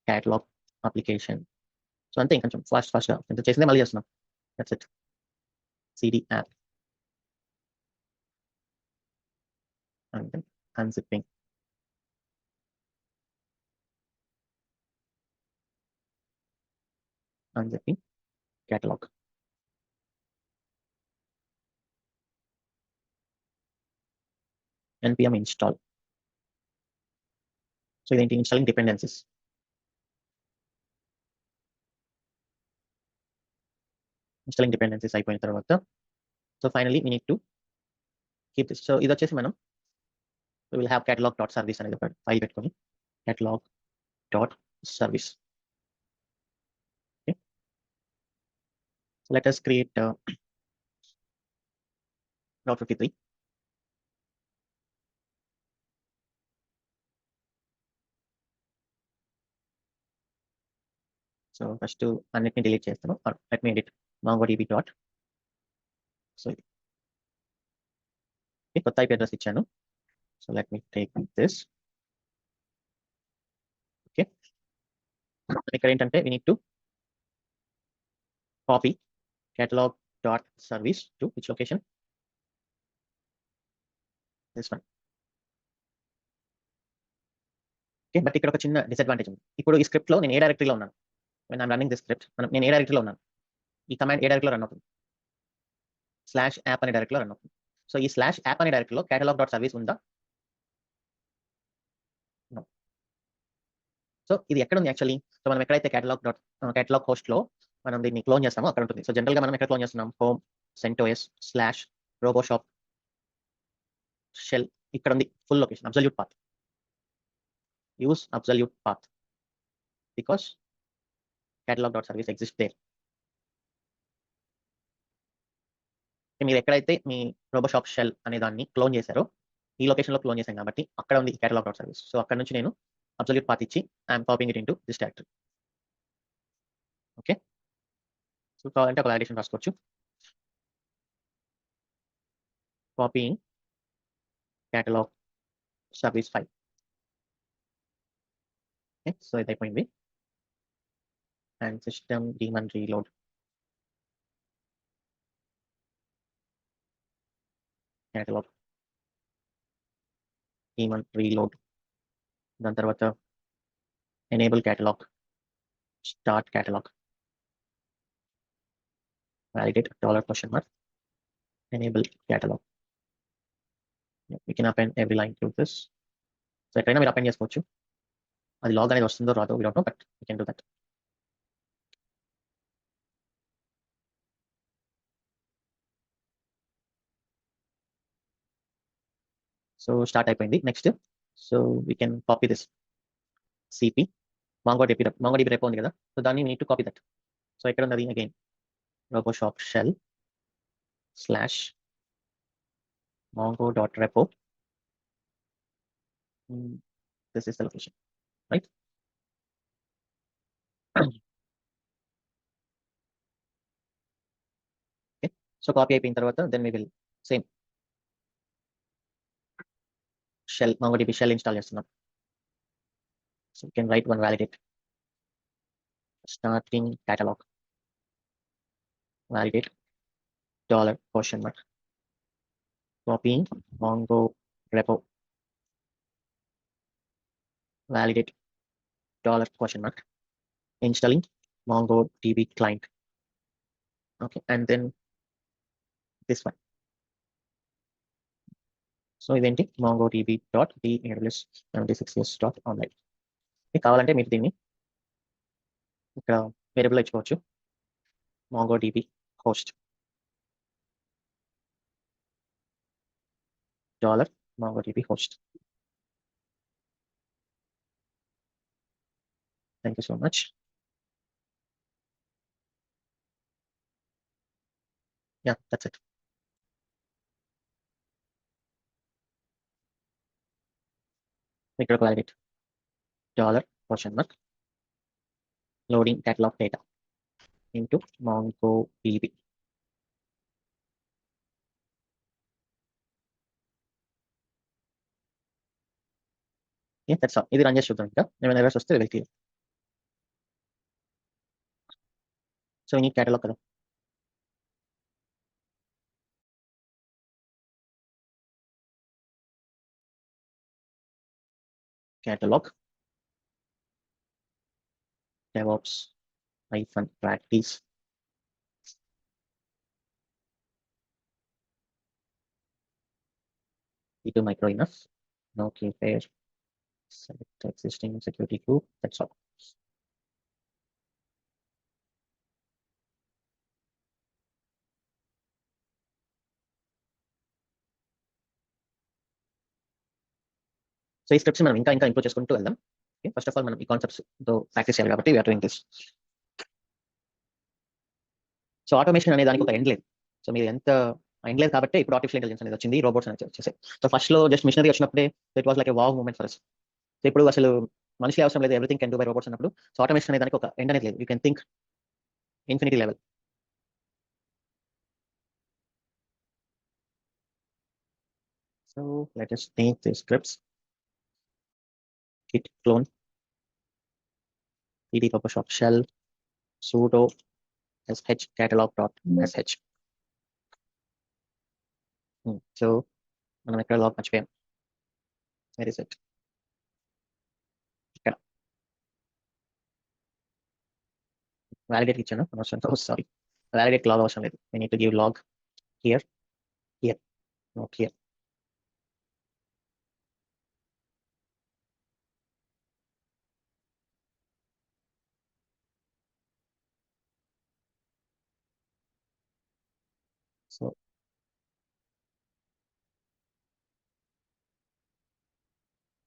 catalog application. So అంతే, కొంచెం ఫాస్ట్గా ఎంత చేసిందే మళ్ళీ చేస్తున్నాం. That's it. cd app and then unzipping. అని చెప్పి క్యాటలాగ్. npm install. సో ఇదేంటి, ఇన్స్టాలింగ్ డిపెండెన్సీస్. ఇన్స్టాలింగ్ డిపెండెన్సీస్ అయిపోయిన తర్వాత so finally we need to keep this. So ఇది వచ్చేసి మనం will have catalog dot service అనేది ఒక ఫైల్ పెట్టుకొని catalog dot service. Okay, so let us create route 53. So first అన్నిటిని డిలీట్ చేస్తాను. Let me edit mongodb dot. So ఇది కొత్త IP అడ్రస్ ఇచ్చాను. So let me take this. Okay, ఇక్కడ ఏంటంటే we need to copy catalog dot service to which location, this one. Okay, but ఇక్కడ ఒక చిన్న డిసడ్వాంటేజ్ ఉంది. ఇప్పుడు ఈ స్క్రిప్ట్ లో నేను ఏ డైరెక్టరీలో ఉన్నాను, when I'm running this script నేను ఏ డైరెక్టరీలో ఉన్నాను, ఈ కమాండ్ ఏ డైరెక్టరీలో రన్ అవుతుంది, /app అనే డైరెక్టరీలో రన్ అవుతుంది. సో ఈ /app అనే డైరెక్టరీలో catalog డాట్ సర్వీస్ ఉందా? సో ఇది ఎక్కడ ఉంది యాక్చువల్లీ? సో మనం ఎక్కడైతే catalog host లో మనం దీన్ని క్లోన్ చేస్తామో అక్కడ ఉంటుంది. సో జనరల్ గా మనం ఎక్కడ క్లోన్ చేస్తున్నాం, హోమ్ CentOS /roboshop shell. ఇక్కడ ఉంది full location, absolute path. Use absolute path because catalog dot service exist there. మీరు ఎక్కడైతే మీ రోబోషాప్ షెల్ అనే దాన్ని క్లోన్ చేశారో ఈ లొకేషన్ లో క్లోన్ చేశాను కాబట్టి అక్కడ ఉంది catalog డాట్ సర్వీస్. సో అక్కడ నుంచి నేను అబ్సల్యూట్ పాత్ ఇచ్చి I'm copying it into this directory. Okay, so కావాలంటే ఒక వ్యాలిడేషన్ రాసుకోవచ్చు. Copying catalog service file. Okay, so ఇది అయిపోయింది. And system daemon reload. catalog daemon reload. దాని తర్వాత enable catalog, start catalog, validate $, enable catalog. We can append every line to this. So ఎక్కడైనా మీరు append చేసుకోవచ్చు. అది లాగ్ అనేది వస్తుందో రాదో we don't know, but we can do that. So start అయిపోయింది. Next so we can copy this CP MongoDB repo ఉంది కదా, సో దాన్ని we need to copy that. So ఎక్కడ ఉంది అది, again roboshop shell /mongo.repo. This is the location, right? Okay, so copy అయిపోయిన తర్వాత then we will same shell MongoDB shell install చేస్తున్నాం. So we can write one validate starting catalog, validate $, copying mongo repo, validate $, installing MongoDB client. Okay, and then this one. So ఇదేంటి mongodb dot DAWS 76years.online. కావాలంటే మీరు దీన్ని ఇక్కడ variable ఇచ్చుకోవచ్చు, MongoDB host $MongoDB host. Thank you so much. Yeah, that's it. ఇక్కడ validate $, loading catalog data into MongoDB. Yeah, that's all. ఇది run చేసి చూద్దాం. ఇంకా ఏమైనా ఎర్రర్స్ వస్తే వెళ్తే సో ఈ catalog కదా, catalog DevOps hyphen practice e2 micro enough. No key pair. Select existing security group. That's all. So ఈ స్క్రిప్ట్స్ మనం ఇంకా ఇంప్రూవ్ చేసుకుంటూ వెళ్దాం. ఫస్ట్ ఆఫ్ ఆల్ మనం ఈ కాన్సెప్ట్స్ తో ప్రాక్టీస్ చేయాలి కాబట్టి we're doing this. So automation అనే దానికి ఒక ఎండ్ లేదు. సో మీరు ఎంత ఎండ్ లేదు కాబట్టి ఇప్పుడు ఆర్టిఫిషియల్ ఇంటెలిజెన్స్ అనేది వచ్చింది, రోబోట్స్ అనేది వచ్చేసాయి. సో ఫస్ట్ లో జస్ట్ మిషనరీ వచ్చినప్పుడే it was like a wow moment for us. So ఇప్పుడు అసలు మనిషి అవసరం లేదు, everything can do by robots అన్నప్పుడు సో ఆటోమేషన్ అనే దానికి ఒక ఎండ్ అనేది లేదు. You can think infinity level. So let us name the scripts git clone cd photoshop shell sudo sh catalog.sh. So మనం ఎక్కడ లాగ్ మర్చిపోయాం. వెరీ సెట్ ఇక్కడ వ్యాలిడేట్ ఇచ్చాను అవసరం. సారీ, వ్యాలిడేట్ లాగ్ అవసరం లేదు. we need to give log here, here, not here. So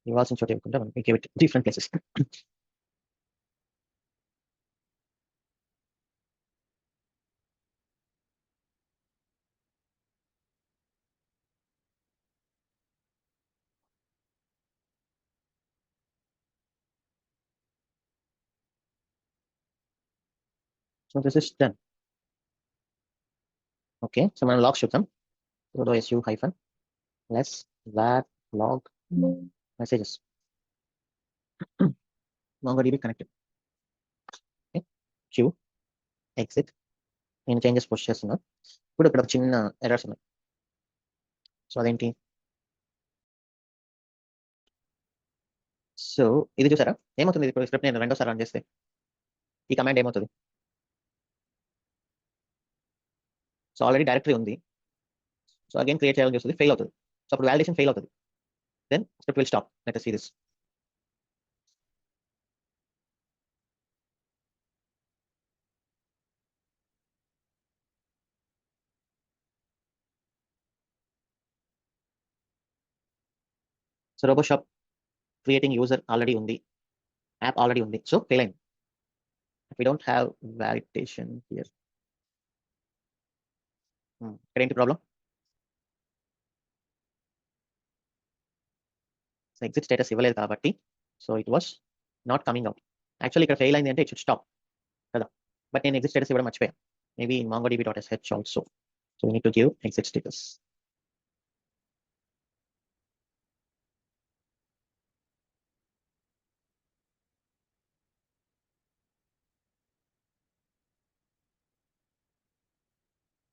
ఇవ్వాల్సిన చోట ఇవ్వకుండా మనం give it different places. So this is done. Okay, so మనం లాగ్స్ చూద్దాం. sudo su hyphen less var log messages MongoDB connected. Okay, Q exit. నేను changes post చేస్తున్నా. ఇప్పుడు ఇక్కడ ఒక చిన్న ఎర్రర్స్ ఉన్నాయి. సో అదేంటి? సో ఇది చూసారా ఏమవుతుంది? ఇప్పుడు స్క్రిప్ట్ నేను రెండోసారి రన్ చేస్తే ఈ కమాండ్ ఏమవుతుంది? సో ఆల్రెడీ డైరెక్టరీ ఉంది. సో అగైన్ క్రియేట్ చేయాలని చూస్తుంది, ఫెయిల్ అవుతుంది. సో అప్పుడు వాలిడేషన్ ఫెయిల్ అవుతుంది. Then script will stop. Let us see this. So Roboshop creating user already ఉంది, యాప్ ఆల్రెడీ ఉంది. సో ఫెయిల్ అయింది. we don't have validation here. ఇక్కడ ఏంటి ప్రాబ్లం? సో ఎగ్జిట్ స్టేటస్ ఇవ్వలేదు కాబట్టి so it was not coming out. Actually ఇక్కడ fail అయింది అంటే ఇట్ షుడ్ స్టాప్ కదా, బట్ నేను ఎగ్జిట్ స్టేటస్ ఇవ్వడం మర్చిపోయాను. Maybe in mongodb.sh also. So we need to give exit status.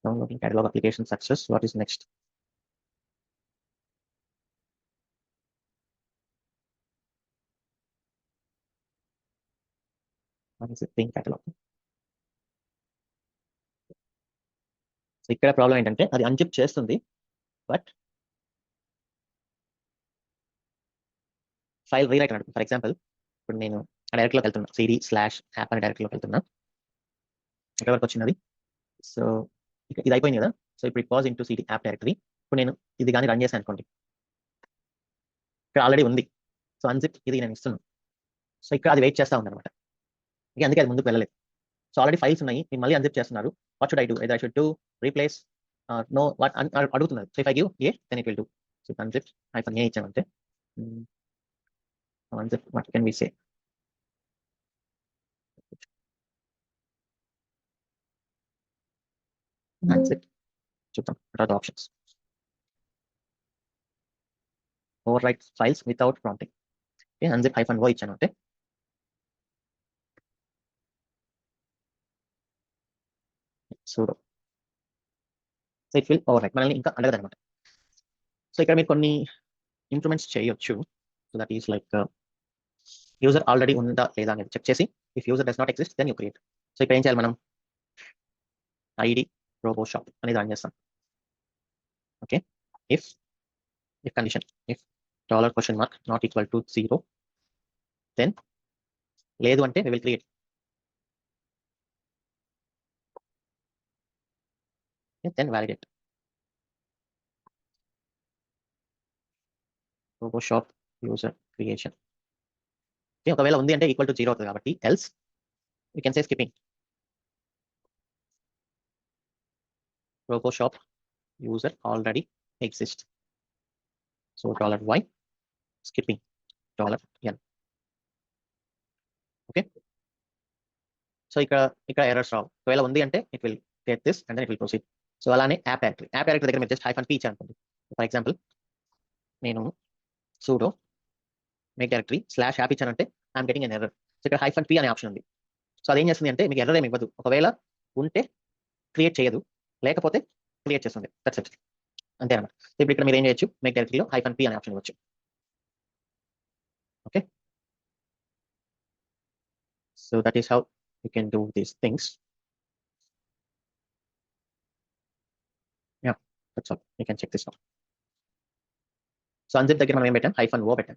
Downloading catalog application success. What is next? What is it? Ping catalog. So ఇక్కడ problem ఏంటంటే అది unzip చేస్తుంది, but file rewrite అన్నాడు. For example ఇప్పుడు నేను ఆ డైరెక్ట్లోకి వెళ్తున్నా, cd/app అనే డైరెక్ట్లోకి వెళ్తున్నా. ఎక్కడ వరకు వచ్చినది? సో ఇది అయిపోయింది కదా. సో ఇప్పుడు pause into cd app directory. ఇప్పుడు నేను ఇది కానీ రన్ చేశాను అనుకోండి, ఇక్కడ ఆల్రెడీ ఉంది. సో అన్జిప్ ఇది నేను ఇస్తున్నాను. సో ఇక్కడ అది వెయిట్ చేస్తా ఉందన్నమాట. అందుకే అది ముందుకు వెళ్ళలేదు. సో ఆల్రెడీ ఫైల్స్ ఉన్నాయి, మీరు మళ్ళీ అన్జిప్ చేస్తున్నారు. What should I do? Either I should do replace no what అడుగుతున్నారు. So if I give A then it will do. So unzip hyphen A ఇచ్చామంటే unzip, what can we say? Unzip. చూద్దాం, what are the options? Overwrite files without prompting. Okay, unzip -o ఇచ్చాను అంటే sudo. So it will overwrite, మనల్ని ఇంకా అడగదు అనమాట. So ఇక్కడ మీరు కొన్ని ఇంప్రూవ్మెంట్స్ చేయొచ్చు. So that is like user already ఉందా లేదా అనేది చెక్ చేసి, if user does not exist then you create. So ఇక్కడ ఏం చేయాలి మనం? ఐడి రోబోషాప్ అనేది రన్ చేస్తాం. Okay, if condition if $? Not equal to 0, then లేదు అంటే we will create. Then validate. Photoshop user creation. Okay, ఒకవేళ ఉంది అంటే ఈక్వల్ టు 0 అవుతుంది కాబట్టి else we can say skipping. Photoshop user already exists. So $y skipping $n. Okay, so ఇక్కడ errors రావు. ఒకవేళ ఉంది అంటే it will get this and then it will proceed. So అలానే యాప్ డైరెక్టరీ దగ్గర మీరు జస్ట్ -p ఇచ్చారనుకోండి. ఫర్ ఎగ్జాంపుల్ నేను sudo make directory /app ఇచ్చానంటే I'm getting an error. So ఇక్కడ -p అనే ఆప్షన్ ఉంది. సో అదేం చేస్తుంది అంటే మీకు ఎర్రర్ ఏమి ఇవ్వదు. ఒకవేళ ఉంటే క్రియేట్ చేయదు, లేకపోతే క్రియేట్ చేస్తుంది. దట్స్ ఇట్, అంతే అన్నమాట. సో ఇప్పుడు ఇక్కడ మీరు ఏం చేయొచ్చు, మేక్ డైరెక్టరీలో -p అనే ఆప్షన్ ఇవ్వచ్చు. Okay, so that is how you can do these things. Yeah, that's all. You can check this now. So unzip దగ్గర మనం ఏం పెట్టాం, -o పెట్టాం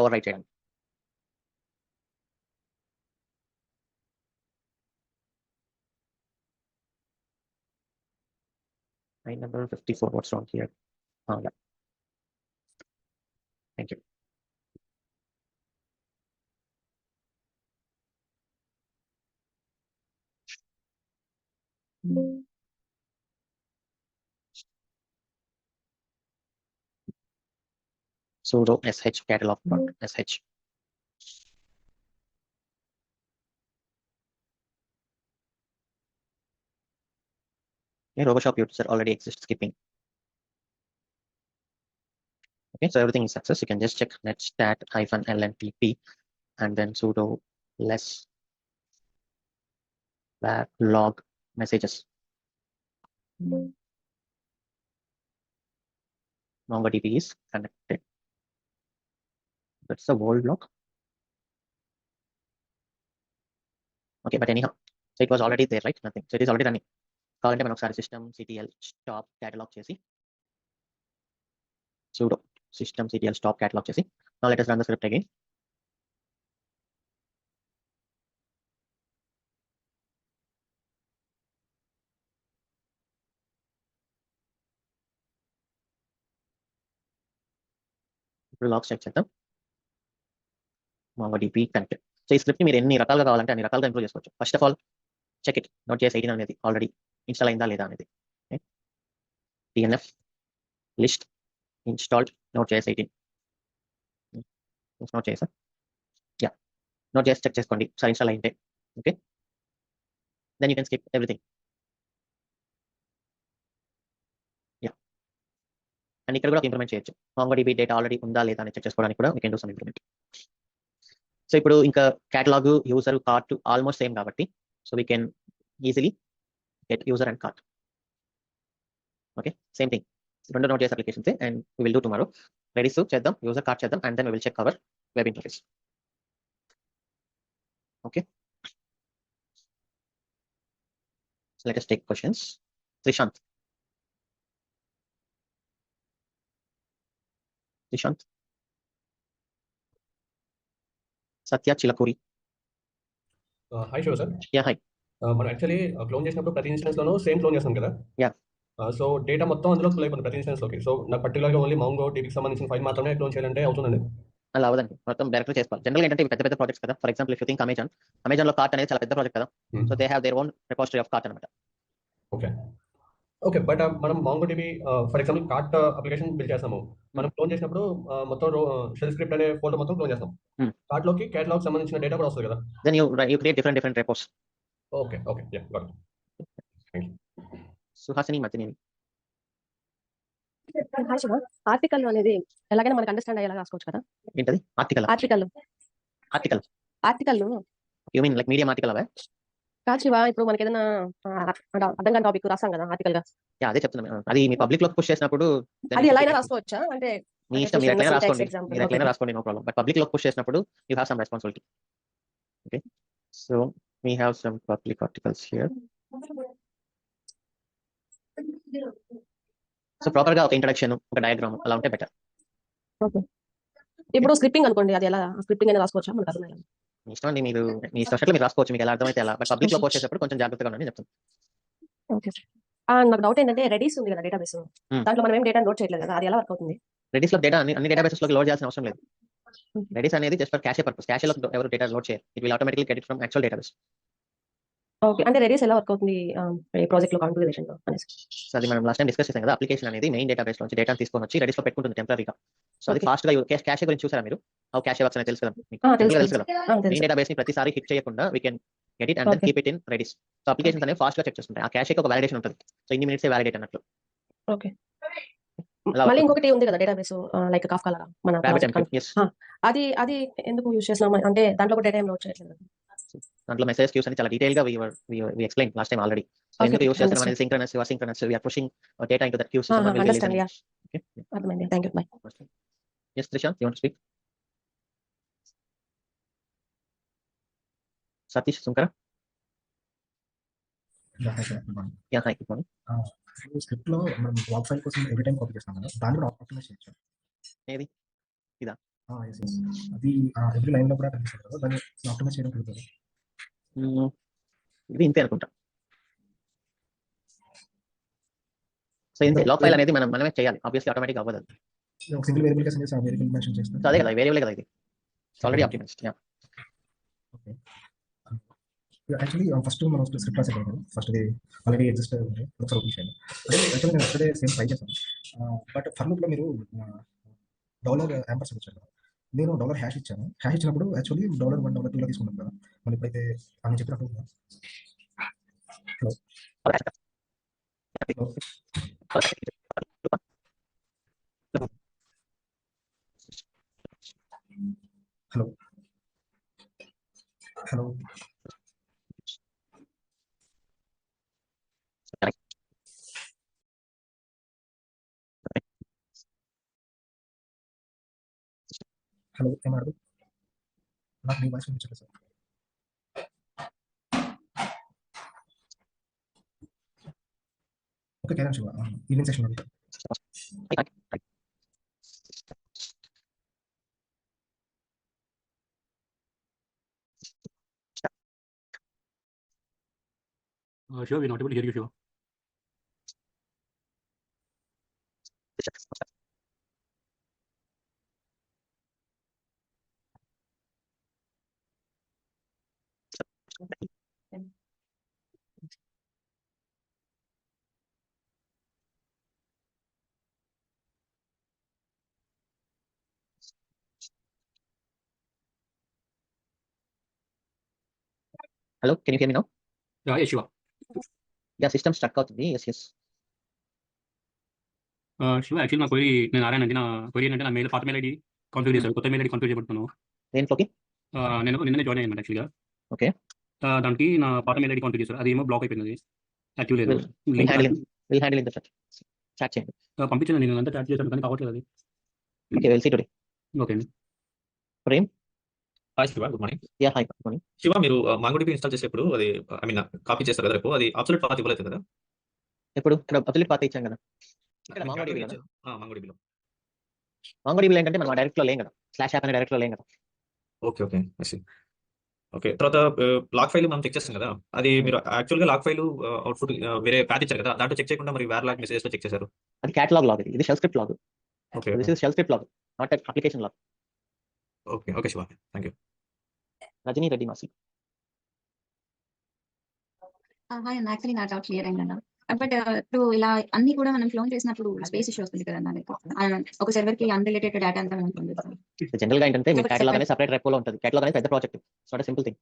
ఓవర్ రైట్ చేయడానికి. Line number 54, what's wrong here? Yeah. Thank you. Sudo sh catalog.sh. Yeah, Roboshop user already exists, skipping. Okay, so everything is success. You can just check netstat -lntp and then sudo less backlog messages. MongoDB is connected. That's the world log. Okay, but anyhow, so it was already there, right? Nothing. So it is already running. కావాలంటే మనం ఒకసారి systemctl stop catalog చేసి sudo systemctl stop catalog చేసి now let us run the script again. ఇప్పుడు logs check చేద్దాం. MongoDB connected. So ఈ script మీరు ఎన్ని రకాలుగా కావాలంటే అన్ని రకాలుగా ఇంప్రూవ్ చేసుకోవచ్చు. First of all check it Node.js 18 అనేది ఆల్రెడీ ఇన్స్టాల్ అయిందా లేదా అనేది. dnf list installed Node.js 18. Node.js, yeah, Node.js check చేసుకోండి సార్ ఇన్స్టాల్ అయింటే. Okay, then you can skip everything. Yeah, and ఇక్కడ కూడా ఇంప్లిమెంట్ చేయొచ్చు. MongoDB డేటా ఆల్రెడీ ఉందా లేదా అని చెక్ చేసుకోవడానికి కూడా we can do some implement. So ఇప్పుడు ఇంకా catalogue, user, cart almost same కాబట్టి so we can easily get user and cart. Okay, same thing, రెండు Node.js applications and we will do tomorrow. Redis చేద్దాం, user cart చేద్దాం and then we will check our web interface. Okay, so let us take questions. Trishant, Satya Chilakuri. Hi Shiva sir. Yeah, hi. మనం actually clone చేసినప్పుడు ప్రతి instance లోనూ same clone చేస్తాం కదా. Yeah. So data మొత్తం అందులో clone అయిపోతుంది ప్రతి ఇన్స్టెన్స్ లోకి. సో నాకు పర్టికులర్గా ఓన్లీ MongoDBకి సంబంధించిన ఫైల్ మాత్రమే క్లోన్ చేయాలంటే అవుతుందండి? అలా అవ్వదండి, మొత్తం డైరెక్ట్ చేసుకోవాలి. జనరల్ ఏంటంటే పెద్ద పెద్ద ప్రాజెక్ట్స్ కదా. For example if you think Amazon లో కార్ట్ అనేది చాలా పెద్ద ప్రాజెక్ట్ కదా. So they have their own repository of cart అన్నమాట. ఓకే, బట్ మనం MongoDB for example cart application build చేస్తాము. మనం క్లోన్ చేసినప్పుడు మొత్తం షెల్ స్క్రిప్ట్ అనే ఫోల్డర్ మొత్తం క్లోన్ చేస్తాం. కార్ట్ లోకి కేటలాగ్ సంబంధించిన డేటా కూడా వస్తుంది కదా. Then you create different repos. Okay, yeah, got it. Thank you. Suhasini Matineni. Article అనేది ఎలాగైనా మనకు అండర్స్టాండ్ అయ్యేలా రాసుకోవచ్చు కదా. ఏంటది? Article you mean like medium article అవే కాదు శివ, ఇప్పుడు మనకి ఏదైనా అర్థం కాని టాపిక్ రాస్తాం కదా ఆర్టికల్ గా. అదే చెప్తున్నాను, అది మీ పబ్లిక్ లోకి పుష్ చేసినప్పుడు అది ఎలా అయినా రాసుకోవచ్చా? అంటే మీ ఇష్టం, మీరు ఎట్లైనా రాసుకోండి, నో ప్రాబ్లం. బట్ పబ్లిక్ లోకి పుష్ చేసినప్పుడు you have some responsibility. Okay, so We have some public articles here. So proper గా ఒక ఇంట్రడక్షన్, ఒక డయాగ్రామ్ అలా ఉంటే బెటర్. ఓకే. ఇప్పుడు స్క్రిప్టింగ్ అనుకోండి, అది ఎలా స్క్రిప్టింగ్ అనేది రాసుకోవచ్చా మనకు అర్థం కాదు. మీ ఇష్టం అండి, మీరు మీ ఇష్టం మీరు రాసుకోవచ్చు, మీకు ఎలా అర్థమైతే ఎలా. బట్ పబ్లిక్ లో పోస్ట్ చేసేటప్పుడు కొంచెం జాగ్రత్తగా ఉండండి చెప్తాను. ఓకే. నాకు డౌట్ ఏంటంటే రెడీస్ ఉంది కదా డేటాబేస్, దాంట్లో మనం ఏం డేటా లోడ్ చేయట్లేదు కదా, అది ఎలా వర్క్ అవుతుంది? రెడీస్ లో డేటా అన్ని డేటాబేసెస్ లోకి లోడ్ చేయాల్సిన అవసరం లేదు. రెడీస్ అనేది జస్ట్ ఫర్ క్యాషే పర్పస్. క్యాషే లో ఎవరు డేటా లోడ్ చేయరు. It will automatically get it from actual database. Okay. అంటే రెడీస్ ఎలా వర్క్ అవుతుంది ఈ ప్రాజెక్ట్ లో కాన్ఫిగరేషన్ లో అనేసి? సో అది మనం లాస్ట్ టైం డిస్కస్ చేసాం కదా. అప్లికేషన్ అనేది మెయిన్ డేటాబేస్ నుంచి డేటా తీసుకొని వచ్చి రెడీస్ లో పెట్టుకుంటుంది టెంపరీగా. సో అది Okay. ఫాస్ట్ గా క్యాషే గురించి చూసారా మీరు? హౌ క్యాషే వర్క్స్ అనేది తెలుసు కదా మీకు? తెలుసు తెలుసు కదా. మెయిన్ తెలుసు. డేటాబేస్ ని ప్రతిసారి హిట్ చేయకుండా we can get it and then Okay. keep it in Redis. So applications అనేవి ఫాస్ట్ గా చెక్ చేస్తుంటాయి. ఆ క్యాషేకి ఒక వాలిడేషన్ ఉంటుంది. సో ఇన్ని మినిట్స్ వాలిడేట్ అన్నట్లు. ఓకే. అలా మళ్ళీ work ఇంకొకటి ఉంది కదా డేటాబేస్, లైక్ కాఫ్కా లాగా మన RabbitMQ, project yes. అది అది ఎందుకు యూజ్ చేస్తున్నాం అంటే దాంట్లో కూడా డేటా ఏం లోడ్ చేయట్లేదు. దాంట్లో మెసేజ్ క్యూస్ అని చాలా డీటెయిల్ గా we explained last time already. So Okay, ఎందుకు యూస్ చేస్తున్నాం understand. అనేది synchronous, asynchronous, we are pushing data into that queue system and we'll release Understand, them. yeah. Okay. అర్థమైంది. Thank you. By. Yes, Trisha, you want to speak? Satish Sunkara? Yeah, hi, good morning. Script లో మనం walk file కోసం every time copy చేస్తాం కదా, దాన్ని కూడా optimise చేయొచ్చు. ఏది? Yes, yes. అది ఎవ్రీ లైన్ లో కూడా కనిపిస్తుంది కదా, దాన్ని ఆప్టిమైజ్ చేయడం కుదురుతుంది. ఇది ఇంతే అనుకుంటా. సో ఇంతే, లాక్ ఫైల్ అనేది మనమే చేయాలి. ఆబ్వియస్లీ ఆటోమేటిక్ అవ్వదు. ఒక సింగిల్ వేరియబుల్ గా సెండ్ చేసి ఆ వేరియబుల్ మెన్షన్ చేస్తాం. సో అదే కదా, వేరియబుల్ కదా ఇది. Already optimised. Yeah. Okay. Actually first మనం స్క్రిప్ట్ రాసేది కదా, ఫస్ట్ ఆల్రెడీ ఎగ్జిస్ట్ ఉంది, ఒకసారి ఓపెన్ చేయాలి. అదే యాక్చువల్లీ నేను ఎస్టర్డే సేమ్ ట్రై చేశాను. బట్ ఫర్ లూప్ లో మీరు $& ఇచ్చారు కదా, నేను $# ఇచ్చాను. హ్యాష్ ఇచ్చినప్పుడు యాక్చువల్లీ $1, $2 తీసుకున్నాం కదా, మనం ఇప్పుడైతే అని చెప్పినప్పుడు హలో హలో హలో ఏమాడు నాకు మీ వాయిస్ వినిపించలేదు sir. Okay, can Shiva evening session అడుగుతాను. Shiva, we're not able to hear you, Shiva. Hello, can you hear me now? Yeah, Shiva. Yeah, system stuck అవుతుంది. Yes. Shiva, actually నా query నేను ఆరాను అండి. నా క్వరీ ఏంటంటే నా పాత మెయిల్ ఐడి కాన్ఫిగర్ చేశాను, కొత్త మెయిల్ ఐడి కాన్ఫిగర్ చేయబడుతున్నాను. దేంట్లోకి? నేను నిన్ననే జాయిన్ అయ్యాను యాక్చువల్గా. ఓకే. దానికి నా పాత మెయిల్ ఐడి కాన్ఫిగర్ చేశారు, అది ఏమో బ్లాక్ అయిపోయింది, యాక్టివ్ లేదు. We'll handle in the chat చేయండి. పంపించాను, నేను అంతా చాట్ చేశాను కానీ కావట్లేదు అది. Okay, we'll see today. Okay అండి. Prem? Hi Shiva, good morning. Yeah, hi, good morning. Shiva, మీరు మాంగోడిబి ఇన్స్టాల్ చేసేప్పుడు అది కాపీ చేస్తారు కదా రేపు, అది అబ్సల్యూట్ పాత్ ఇవ్వలేదు కదా? ఇప్పుడు ఇక్కడ అబ్సల్యూట్ పాత్ ఇచ్చాం కదా. ఇక్కడ మాంగోడిబిలో మాంగోడిబిలో ఏంటంటే మనం డైరెక్ట్ లో లేం కదా, స్లాష్ యాప్ అనే డైరెక్ట్ లో లేం కదా. ఓకే. ఓకే, తర్వాత లాక్ ఫైల్ మనం చెక్ చేస్తాం కదా, అది మీరు యాక్చువల్గా లాక్ ఫైల్ అవుట్పుట్ వేరే ప్యాత్ ఇచ్చారు కదా, దాంట్లో చెక్ చేయకుండా మరి వేరే లాక్ మెసేజెస్ లో చెక్ చేశారు. అది క్యాటలాగ్ లాగ్, ఇది shell script log. Okay this is shell script log, not application log. Okay Shiva, thank you. Rajani Reddy Masi. Hi అన్న, యాక్చువల్లీ నా డౌట్ క్లియర్ అయిందన్న. బట్ ఇప్పుడు ఇలా అన్ని కూడా మనం క్లోన్ చేసినప్పుడు స్పేస్ ఇష్యూ వస్తుంది కదా అన్న, ఒక సర్వర్ కి అన్రిలేటెడ్ డేటా అంతా ఉంటుంది. జనరల్ గా ఏంటంటే మీ క్యాటలాగ్ అనేది సెపరేట్ రెపోలో ఉంటుంది. క్యాటలాగ్ అనేది పెద్ద ప్రాజెక్ట్, నాట్ సింపుల్ థింగ్.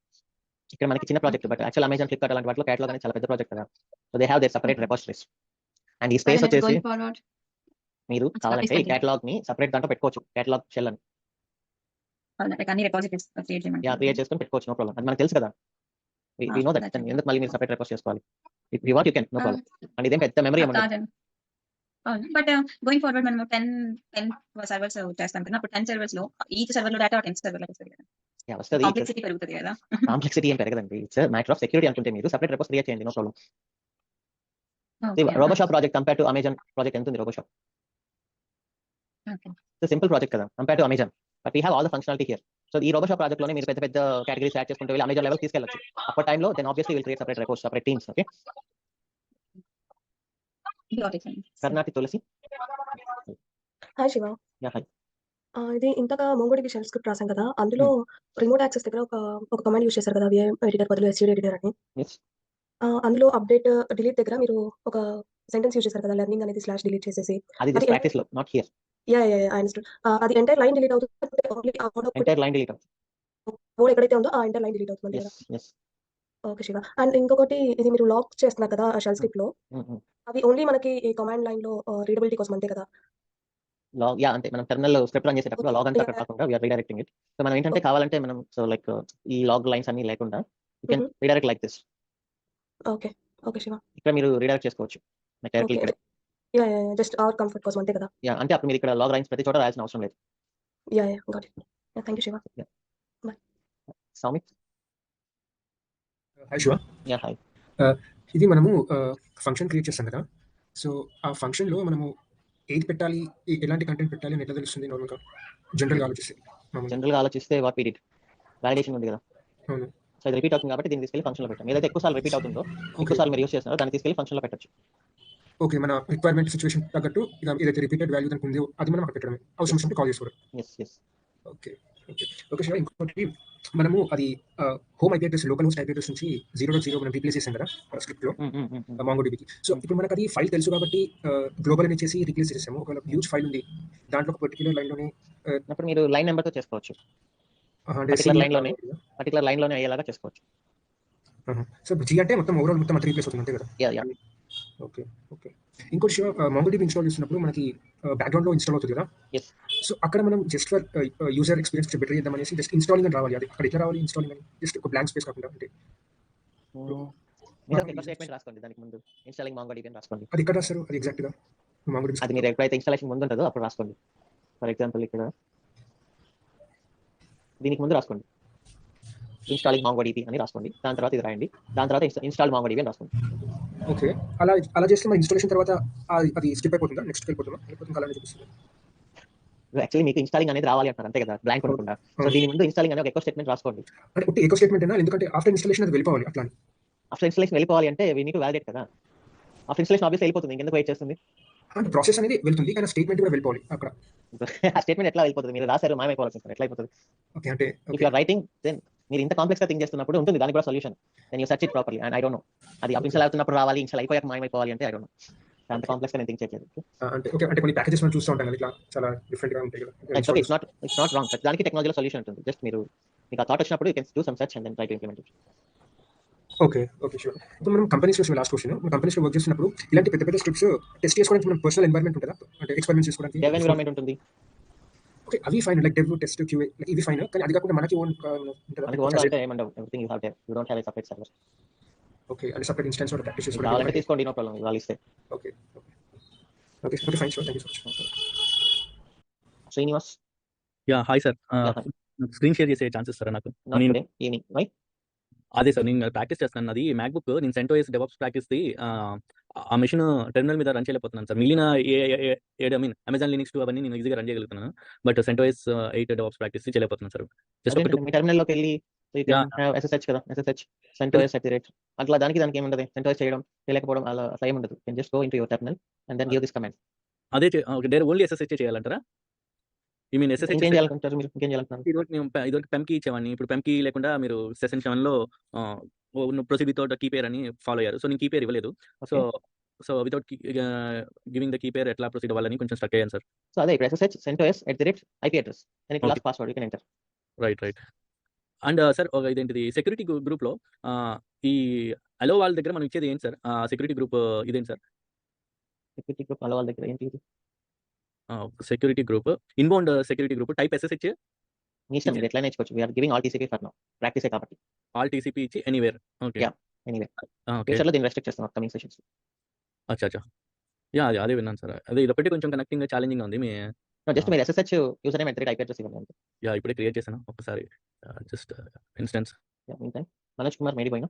ఇక్కడ మనకి చిన్న project, but actual Amazon, Flipkart అలాంటి వాటిలో క్యాటలాగ్ అనేది చాలా పెద్ద ప్రాజెక్ట్ కదా. So they have their separate repositories. And ఈ స్పేస్ వచ్చేసి మీరు కావాలంటే ఈ క్యాటలాగ్ ని సెపరేట్ దాంట్లో పెట్టుకోవచ్చు, క్యాటలాగ్ షెల్ అని. అన్ని రిపాజిటరీస్ క్రియేట్ చేసుకొని పెట్టుకోవచ్చు, నో ప్రాబ్లం. అది మనకు తెలుసు కదా, వి నో దట్. ఎందుకు మళ్ళీ మీరు సెపరేట్ రెపోజ్ చేసుకోవాలి? If you want you can, no problem. And ఇదేం పెద్ద మెమరీ ఏమన్నా. బట్ గోయింగ్ ఫార్వర్డ్ మనం 10 సర్వర్స్ చేస్తాం కదా, అప్పుడు 10 సర్వర్స్ లో ఈచ్ సర్వర్ లో డేటా 10 సర్వర్ లో వస్తుంది కదా. యా వస్తది. కాంప్లెక్సిటీ పెరుగుతది కదా. కాంప్లెక్సిటీ ఏం పెరగదండి. ఇట్స్ మ్యాటర్ ఆఫ్ సెక్యూరిటీ అనుకుంటే మీరు సెపరేట్ రెపోస్ క్రియేట్ చేయండి. No problem. ఓకే అన్న. Roboshop project compare to Amazon project ఎంత ఉంది Roboshop? Okay. It's simple project కదా compare to Amazon. But we have all the functionality here. So ఈ Roboshop project లోనే మీరు పెద్ద పెద్ద కేటగిరీస్ యాడ్ చేసుకుంటూ వెళ్ళి అమెజాన్ లెవెల్ తీసుకెళ్ళొచ్చు. అప్పటి టైంలో then obviously will create separate repos, separate teams. Okay. Got it, అన్న. Karnati Tulasi. Hi Shiva. Yeah hi. ఇది ఇంతగా మోంగోడిబి షెల్ స్క్రిప్ట్ రాసాం కదా, అందులో రిమోట్ యాక్సెస్ దగ్గర ఒక కమాండ్ యూజ్ చేశారు కదా, విఎం ఎడిటర్ బదులు ఎస్టీడీ ఎడిటర్ అని. Yes. అందులో అప్డేట్ డిలీట్ దగ్గర మీరు ఒక సెంటెన్స్ యూజ్ చేశారు కదా, లెర్నింగ్ అనేది స్లాష్ డిలీట్ చేసేసి. అది జస్ట్ అది ప్రాక్టీస్ లో, not here. Yeah yeah I understood. అది ఎంటైర్ లైన్ డిలీట్ అవుతుంది, ఓన్లీ ఆ వర్డ్ ఎంటైర్ లైన్ డిలీట్ అవుతుంది. వర్డ్ ఎక్కడైతే ఉందో ఆ ఎంటైర్ లైన్ డిలీట్ అవుతుంది కదా. yes yes. Okay Shiva. And ఇంకొకటి, ఇది మీరు లాక్ చేస్తున్నారు కదా ఆ షెల్ స్క్రిప్ట్ లో, అది ఓన్లీ మనకి ఈ కమాండ్ లైన్ లో రీడబిలిటీ కోసం అంతే కదా? లాగ్ యా అంటే మనం టెర్మినల్ స్క్రిప్ట్ రన్ చేసేటప్పుడు లాగ్ అంతా అక్కడ కాకుండా we are redirecting it. So మనం ఏంటంటే కావాలంటే మనం సో లైక్ ఈ లాగ్ లైన్స్ అన్ని లేకుండా you can redirect like this. Okay okay Shiva. ఇక్కడ మీరు రీడైరెక్ట్ చేసుకోవచ్చు డైరెక్ట్లీ ఇక్కడ. Yeah yeah just our comfort కోసం అంతే కదా? యా అంటే అప్పుడు మీరు ఇక్కడ లాగ్ లైన్స్ ప్రతి చోట రాయాల్సిన అవసరం లేదు. Yeah yeah got it. Thank you Shiva. Soumith. Hi Shiva. Yeah hi. ఇది మనము ఫంక్షన్ క్రియేట్ చేస్తాం కదా, సో ఆ ఫంక్షన్లో మనము ఏది పెట్టాలి, ఎలాంటి కంటెంట్ పెట్టాలి అని ఎట్లా తెలుస్తుంది నార్మల్గా జనరల్గా ఆలోచిస్తే? జనరల్గా ఆలోచిస్తే వాట్ వి డిడ్ వాలిడేషన్ ఉంది కదా, అవును. సో అది రిపీట్ అవుతుంది కాబట్టి దీన్ని తీసుకెళ్ళి ఫంక్షన్లో పెట్టాం. ఏదైతే ఎక్కువ సార్లు రిపీట్ అవుతుందో, ఎక్కువ సార్లు మీరు యూస్ చేస్తున్నారో దాన్ని తీసుకెళ్ళి ఫంక్షన్లో పెట్టచ్చు. ఓకే, మన రిక్వైర్మెంట్ సిచ్యువేషన్ తగ్గట్టు ఏదైతే రిపీటెడ్ వాల్యూ దానికి ఉందో అది మనం అక్కడ పెట్టడమే, అవసరం వచ్చినప్పుడు కాల్ చేసుకోవడం. Yes yes. Okay okay okay Shiva. ఇంకోటి మనము అది home IP address, local host IP address నుంచి 0.0 మనం రీప్లేస్ చేసాం కదా స్క్రిప్ట్లో మాంగోడిబికి. సో ఇప్పుడు మనకు అది ఫైల్ తెలుసు కాబట్టి గ్లోబల్ అని చేసి రీప్లేస్ చేసాము. ఒకవేళ హ్యూజ్ ఫైల్ ఉంది దాంట్లో ఒక పర్టికులర్ లైన్లోనే అప్పుడు మీరు లైన్ నెంబర్తో చేసుకోవచ్చు, పర్టికులర్ లైన్లోనే అయ్యేలాగా చేసుకోవచ్చు. సో జీ అంటే మొత్తం ఓవరాల్ మొత్తం అంతా రీప్లేస్ అవుతుంది అంతే కదా? Yeah yeah. Okay okay. ఇంకోటి శివ, మాంగోడిబి ఇన్స్టాల్ చేస్తున్నప్పుడు మనకి బ్యాక్గ్రౌండ్లో ఇన్స్టాల్ అవుతుంది కదా, సో అక్కడ మనం just for user experience better చేద్దామనేసి జస్ట్ ఇన్స్టాలింగ్ అని రావాలి. అది అక్కడ ఎట్లా రావాలి ఇన్స్టాలింగ్ అని? జస్ట్ ఒక బ్లాంక్ స్పేస్ కాకుండా అంటే స్టేట్మెంట్ రాసుకోండి, దానికి ముందు ఇన్స్టాలింగ్ మాంగోడిబి అని రాసుకోండి. అది ఎక్కడ రాస్తారు? అది ఎగ్జాక్ట్గా మాంగోడిబి అది మీరు ఎప్పుడైతే ఇన్స్టాలేషన్ ముందు ఉంటుందో అప్పుడు రాసుకోండి. ఫర్ ఎగ్జాంపుల్ ఇక్కడ దీనికి ముందు రాసుకోండి ఇన్స్టాలింగ్ మాంగోడిబి అని రాసుకోండి. దాని తర్వాత ఇది రాయండి, దాని తర్వాత ఇన్స్టాల్ మాంగోడిబి అని రాసుకోండి. ఓకే, అలా చేస్తే మన ఇన్స్టాలేషన్ తర్వాత అది స్కిప్ అయిపోతుందా, నెక్స్ట్ వెళ్ళిపోతుందా, లేకపోతే అలానే చూపిస్తుంది? యాక్చువల్లీ మీకు ఇన్స్టాలింగ్ అనేది రావాలి అంటారు అంతే కదా, బ్లాంక్ ఉండకుండా. సో దీని ముందు ఇన్స్టాలింగ్ అనేది ఒక ఎక్కువ స్టేట్మెంట్ రాసుకోండి. అంటే ఒకటి ఎక్కువ స్టేట్మెంట్ అయినా, ఎందుకంటే ఆఫ్టర్ ఇన్స్టాలేషన్ అది వెళ్ళిపోవాలి. అట్లా ఆఫ్టర్ ఇన్స్టాలేషన్ వెళ్ళిపోవాలి అంటే వీ నీడ్ టు వాలిడేట్ కదా. ఆఫ్టర్ ఇన్స్టాలేషన్ ఆబ్వియస్లీ వెళ్ళిపోతుంది, ఇంకెందుకు వెయిట్ చేస్తుంది? అంటే ప్రాసెస్ అనేది వెళ్తుంది కానీ స్టేట్మెంట్ కూడా వెళ్ళిపోవాలి అక్కడ. ఆ స్టేట్మెంట్ ఎట్లా వెళ్ళిపోతుంది? మీరు రాశారు మాయమైపోవాల్సి ఉంటుంది, ఎట్లా అయిపోతుంది? ఓకే, అంటే if you are writing then మీరు ఇంత కాంప్లెక్స్ గా థింక్ చేస్తున్నప్పుడు ఉంటుంది దానికి కూడా solution. Then you search it properly. And I don't know అది ఇన్స్టాల్ అవుతున్నప్పుడు రావాలి, ఇన్స్టాల్ అయిపోయాక మాయమైపోవాలి అంటే ఐ డోంట్ నో. అంత కాంప్లెక్స్ గా నేను థింక్ చేయలేదు. అంటే ఓకే, అంటే కొన్ని ప్యాకేజెస్ మనం చూస్తూ ఉంటాం కదా, ఇట్లా చాలా డిఫరెంట్ గా ఉంటాయి కదా. ఇట్స్ నాట్ రాంగ్, దానికి టెక్నాలజీలో సొల్యూషన్ ఉంటుంది. జస్ట్ మీకు ఆ థాట్ వచ్చినప్పుడు you can do some search and then try to implement it. Okay okay sure. ఇప్పుడు మనం కంపెనీస్లో లాస్ట్ క్వశ్చన్, మన కంపెనీస్లో వర్క్ చేసినప్పుడు ఇలాంటి పెద్ద పెద్ద స్క్రిప్ట్స్ టెస్ట్ చేసుకోవడానికి మనం పర్సనల్ ఎన్వైరన్మెంట్ ఉంటుందా, అంటే ఎక్స్పెరిమెంట్ చేసుకోవడానికి డెవ్ ఎన్విరాన్మెంట్ ఉంటుంది. ఓకే, అవి fine, like dev test QA ఇవి ఫైన్, కానీ అది కాకుండా మనకి ఓన్ ఉంటుందా? మనకి ఓన్ అంటే ఏమండవు, everything you have there, you don't have a separate server. Okay, అంటే సెపరేట్ ఇన్స్టెన్స్ కూడా ప్రాక్టీస్ చేసుకోవాలి. కావాలంటే తీసుకోండి, నో ప్రాబ్లం, వాళ్ళు ఇస్తే. Okay okay okay fine sure, thank you so much. Srinivas. Yeah hi sir. Screen share చేసే ఛాన్స్ ఇస్తారా నాకు? Evening why? అదే సార్, నేను ప్రాక్టీస్ చేస్తాను. అది మ్యాక్బుక్, నేను సెంటోస్ డెవాప్స్ ప్రాక్టీస్ది ఆ మెషిన్ టెర్మినల్ మీద రన్ చేయలేకపోతున్నాను సార్. మిగిలిన అమెజాన్ లినక్స్ అవన్నీ నేను ఈజీగా రన్ చేయగలుగుతున్నాను, బట్ సెంటోస్ 8 డెవాప్స్ ప్రాక్టీస్ చేయలేకపోతున్నాను సార్. జస్ట్ మీ టెర్మినల్లోకి వెళ్ళి SSH కదా, SSH CentOS అట్లా దానికి ఏముండదు, CentOS చేయడం చేయలేకపోవడం అలా ఏముండదు. Can just go into your terminal and then give this command. అదే ఓన్లీ SSH చేయాలంటారా? ఐ మీన్ SSH ఇంకేం చేయాలనుకుంటారు మీరు? ఇంకేం చేయాలనుకుంటారు? ఇదివరకు పెమ్కి ఇచ్చేవాడిని, ఇప్పుడు పెమ్కి లేకుండా మీరు సెషన్ 7లో ప్రొసీడ్ వితౌట్ కీ పేర్ అని ఫాలో అయ్యారు. సో నేను కీ పేర్ ఇవ్వలేదు. So without giving the key pair ఎట్లా ప్రొసీడ్ అవ్వాలని కొంచెం స్టక్ అయ్యాను సార్. సో అదే ఇప్పుడు SSH CentOS IP address and it last password you can enter. Right. And sir ఇదేంటిది సెక్యూరిటీ గ్రూప్లో ఈ అలో వాళ్ళ దగ్గర మనం ఇచ్చేది ఏంటి సార్? సెక్యూరిటీ గ్రూప్ ఇదేంటి సార్? సెక్యూరిటీ గ్రూప్ అలో వాళ్ళ దగ్గర ఏంటి? Security group, inbound security group type SSH మీ ఇష్టం, మీరు ఎట్లా నేర్చుకోవచ్చు. We're giving all TCP for now, ప్రాక్టీసే కాబట్టి. ఆల్ TCP ఇచ్చి ఎనీవేర్. Okay anywhere. ఓకే, ఫ్యూచర్లో దీన్ని రెస్ట్రిక్ట్ చేస్తాం అప్కమింగ్ సెషన్స్. అచ్చా యా, అదే విన్నాను సార్. అదే ఇదొకటి కొంచెం కనెక్టింగ్ ఛాలెంజింగ్ ఉంది. జస్ట్ మీరు SSH user name IP address ఇవ్వండి అంతే. యా ఇప్పుడే క్రియేట్ చేశాను ఒక్కసారి just instance. Mean Manoj Kumar మేడి పోయినా.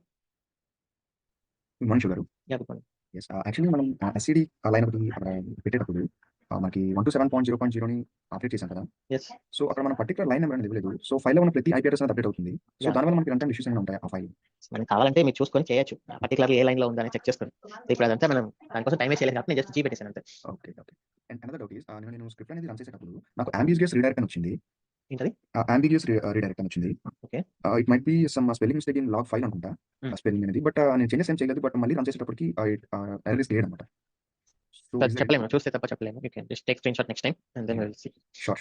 మనుషు గారు చెప్పండి. ఎస్ యాక్చువల్లీ మనం ఎస్సీడీ లైన్ ఒకటి అక్కడ పెట్టేటప్పుడు మనకి 127.0.0ని అప్డేట్ చేశాం కదా. Yes. సో అక్కడ మనం పర్టికులర్ లైన్ నెంబర్ అనేది ఇవ్వలేదు. సో ఫైల్ లో ఉన్న ప్రతి IP అడ్రస్ అనేది అప్డేట్ అవుతుంది. So Yeah. దానివల్ల మనకి రన్ టైం ఇష్యూస్ ఏమైనా ఉంటాయి ఆ ఫైల్? మనం కావాలంటే మీరు చూసుకొని చేయొచ్చు. పర్టికులర్లీ ఏ లైన్‌లో ఉందని చెక్ చేసుకొని. ఇప్పుడు అదంతా మనం దానికోసం టైం వేస్ట్ చేయలేదు కాబట్టి నేను జస్ట్ జీ పెట్టేసాను అంతే. Okay. And another doubt is నేను స్క్రిప్ట్ అనేది రన్ చేసేటప్పుడు నాకు అంబిగ్యూస్ రీడైరెక్ట్ అని వచ్చింది. ఏంటది? అంబిగ్యూస్ రీడైరెక్ట్ అని వచ్చింది. Okay. It might be some spelling mistake in log file అనుకుంటా. స్పెల్లింగ్ అనేది బట్ నేను చేంజెస్ ఏం చేయలేదు. బట్ మళ్ళీ రన్ చేసేటప్పటికి ఎర్రర్ ఇస్ క్లియర్డ్ అనమాట. చెప్పలేము, చూస్తే తప్ప చెప్పలేము. You can just take screenshot next time and then we will see. Sure.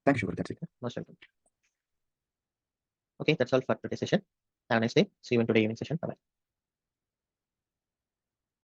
Thank you. That's it. Most welcome. Okay, that's all for today's session. Have a nice day. See you in today's evening session. Bye bye.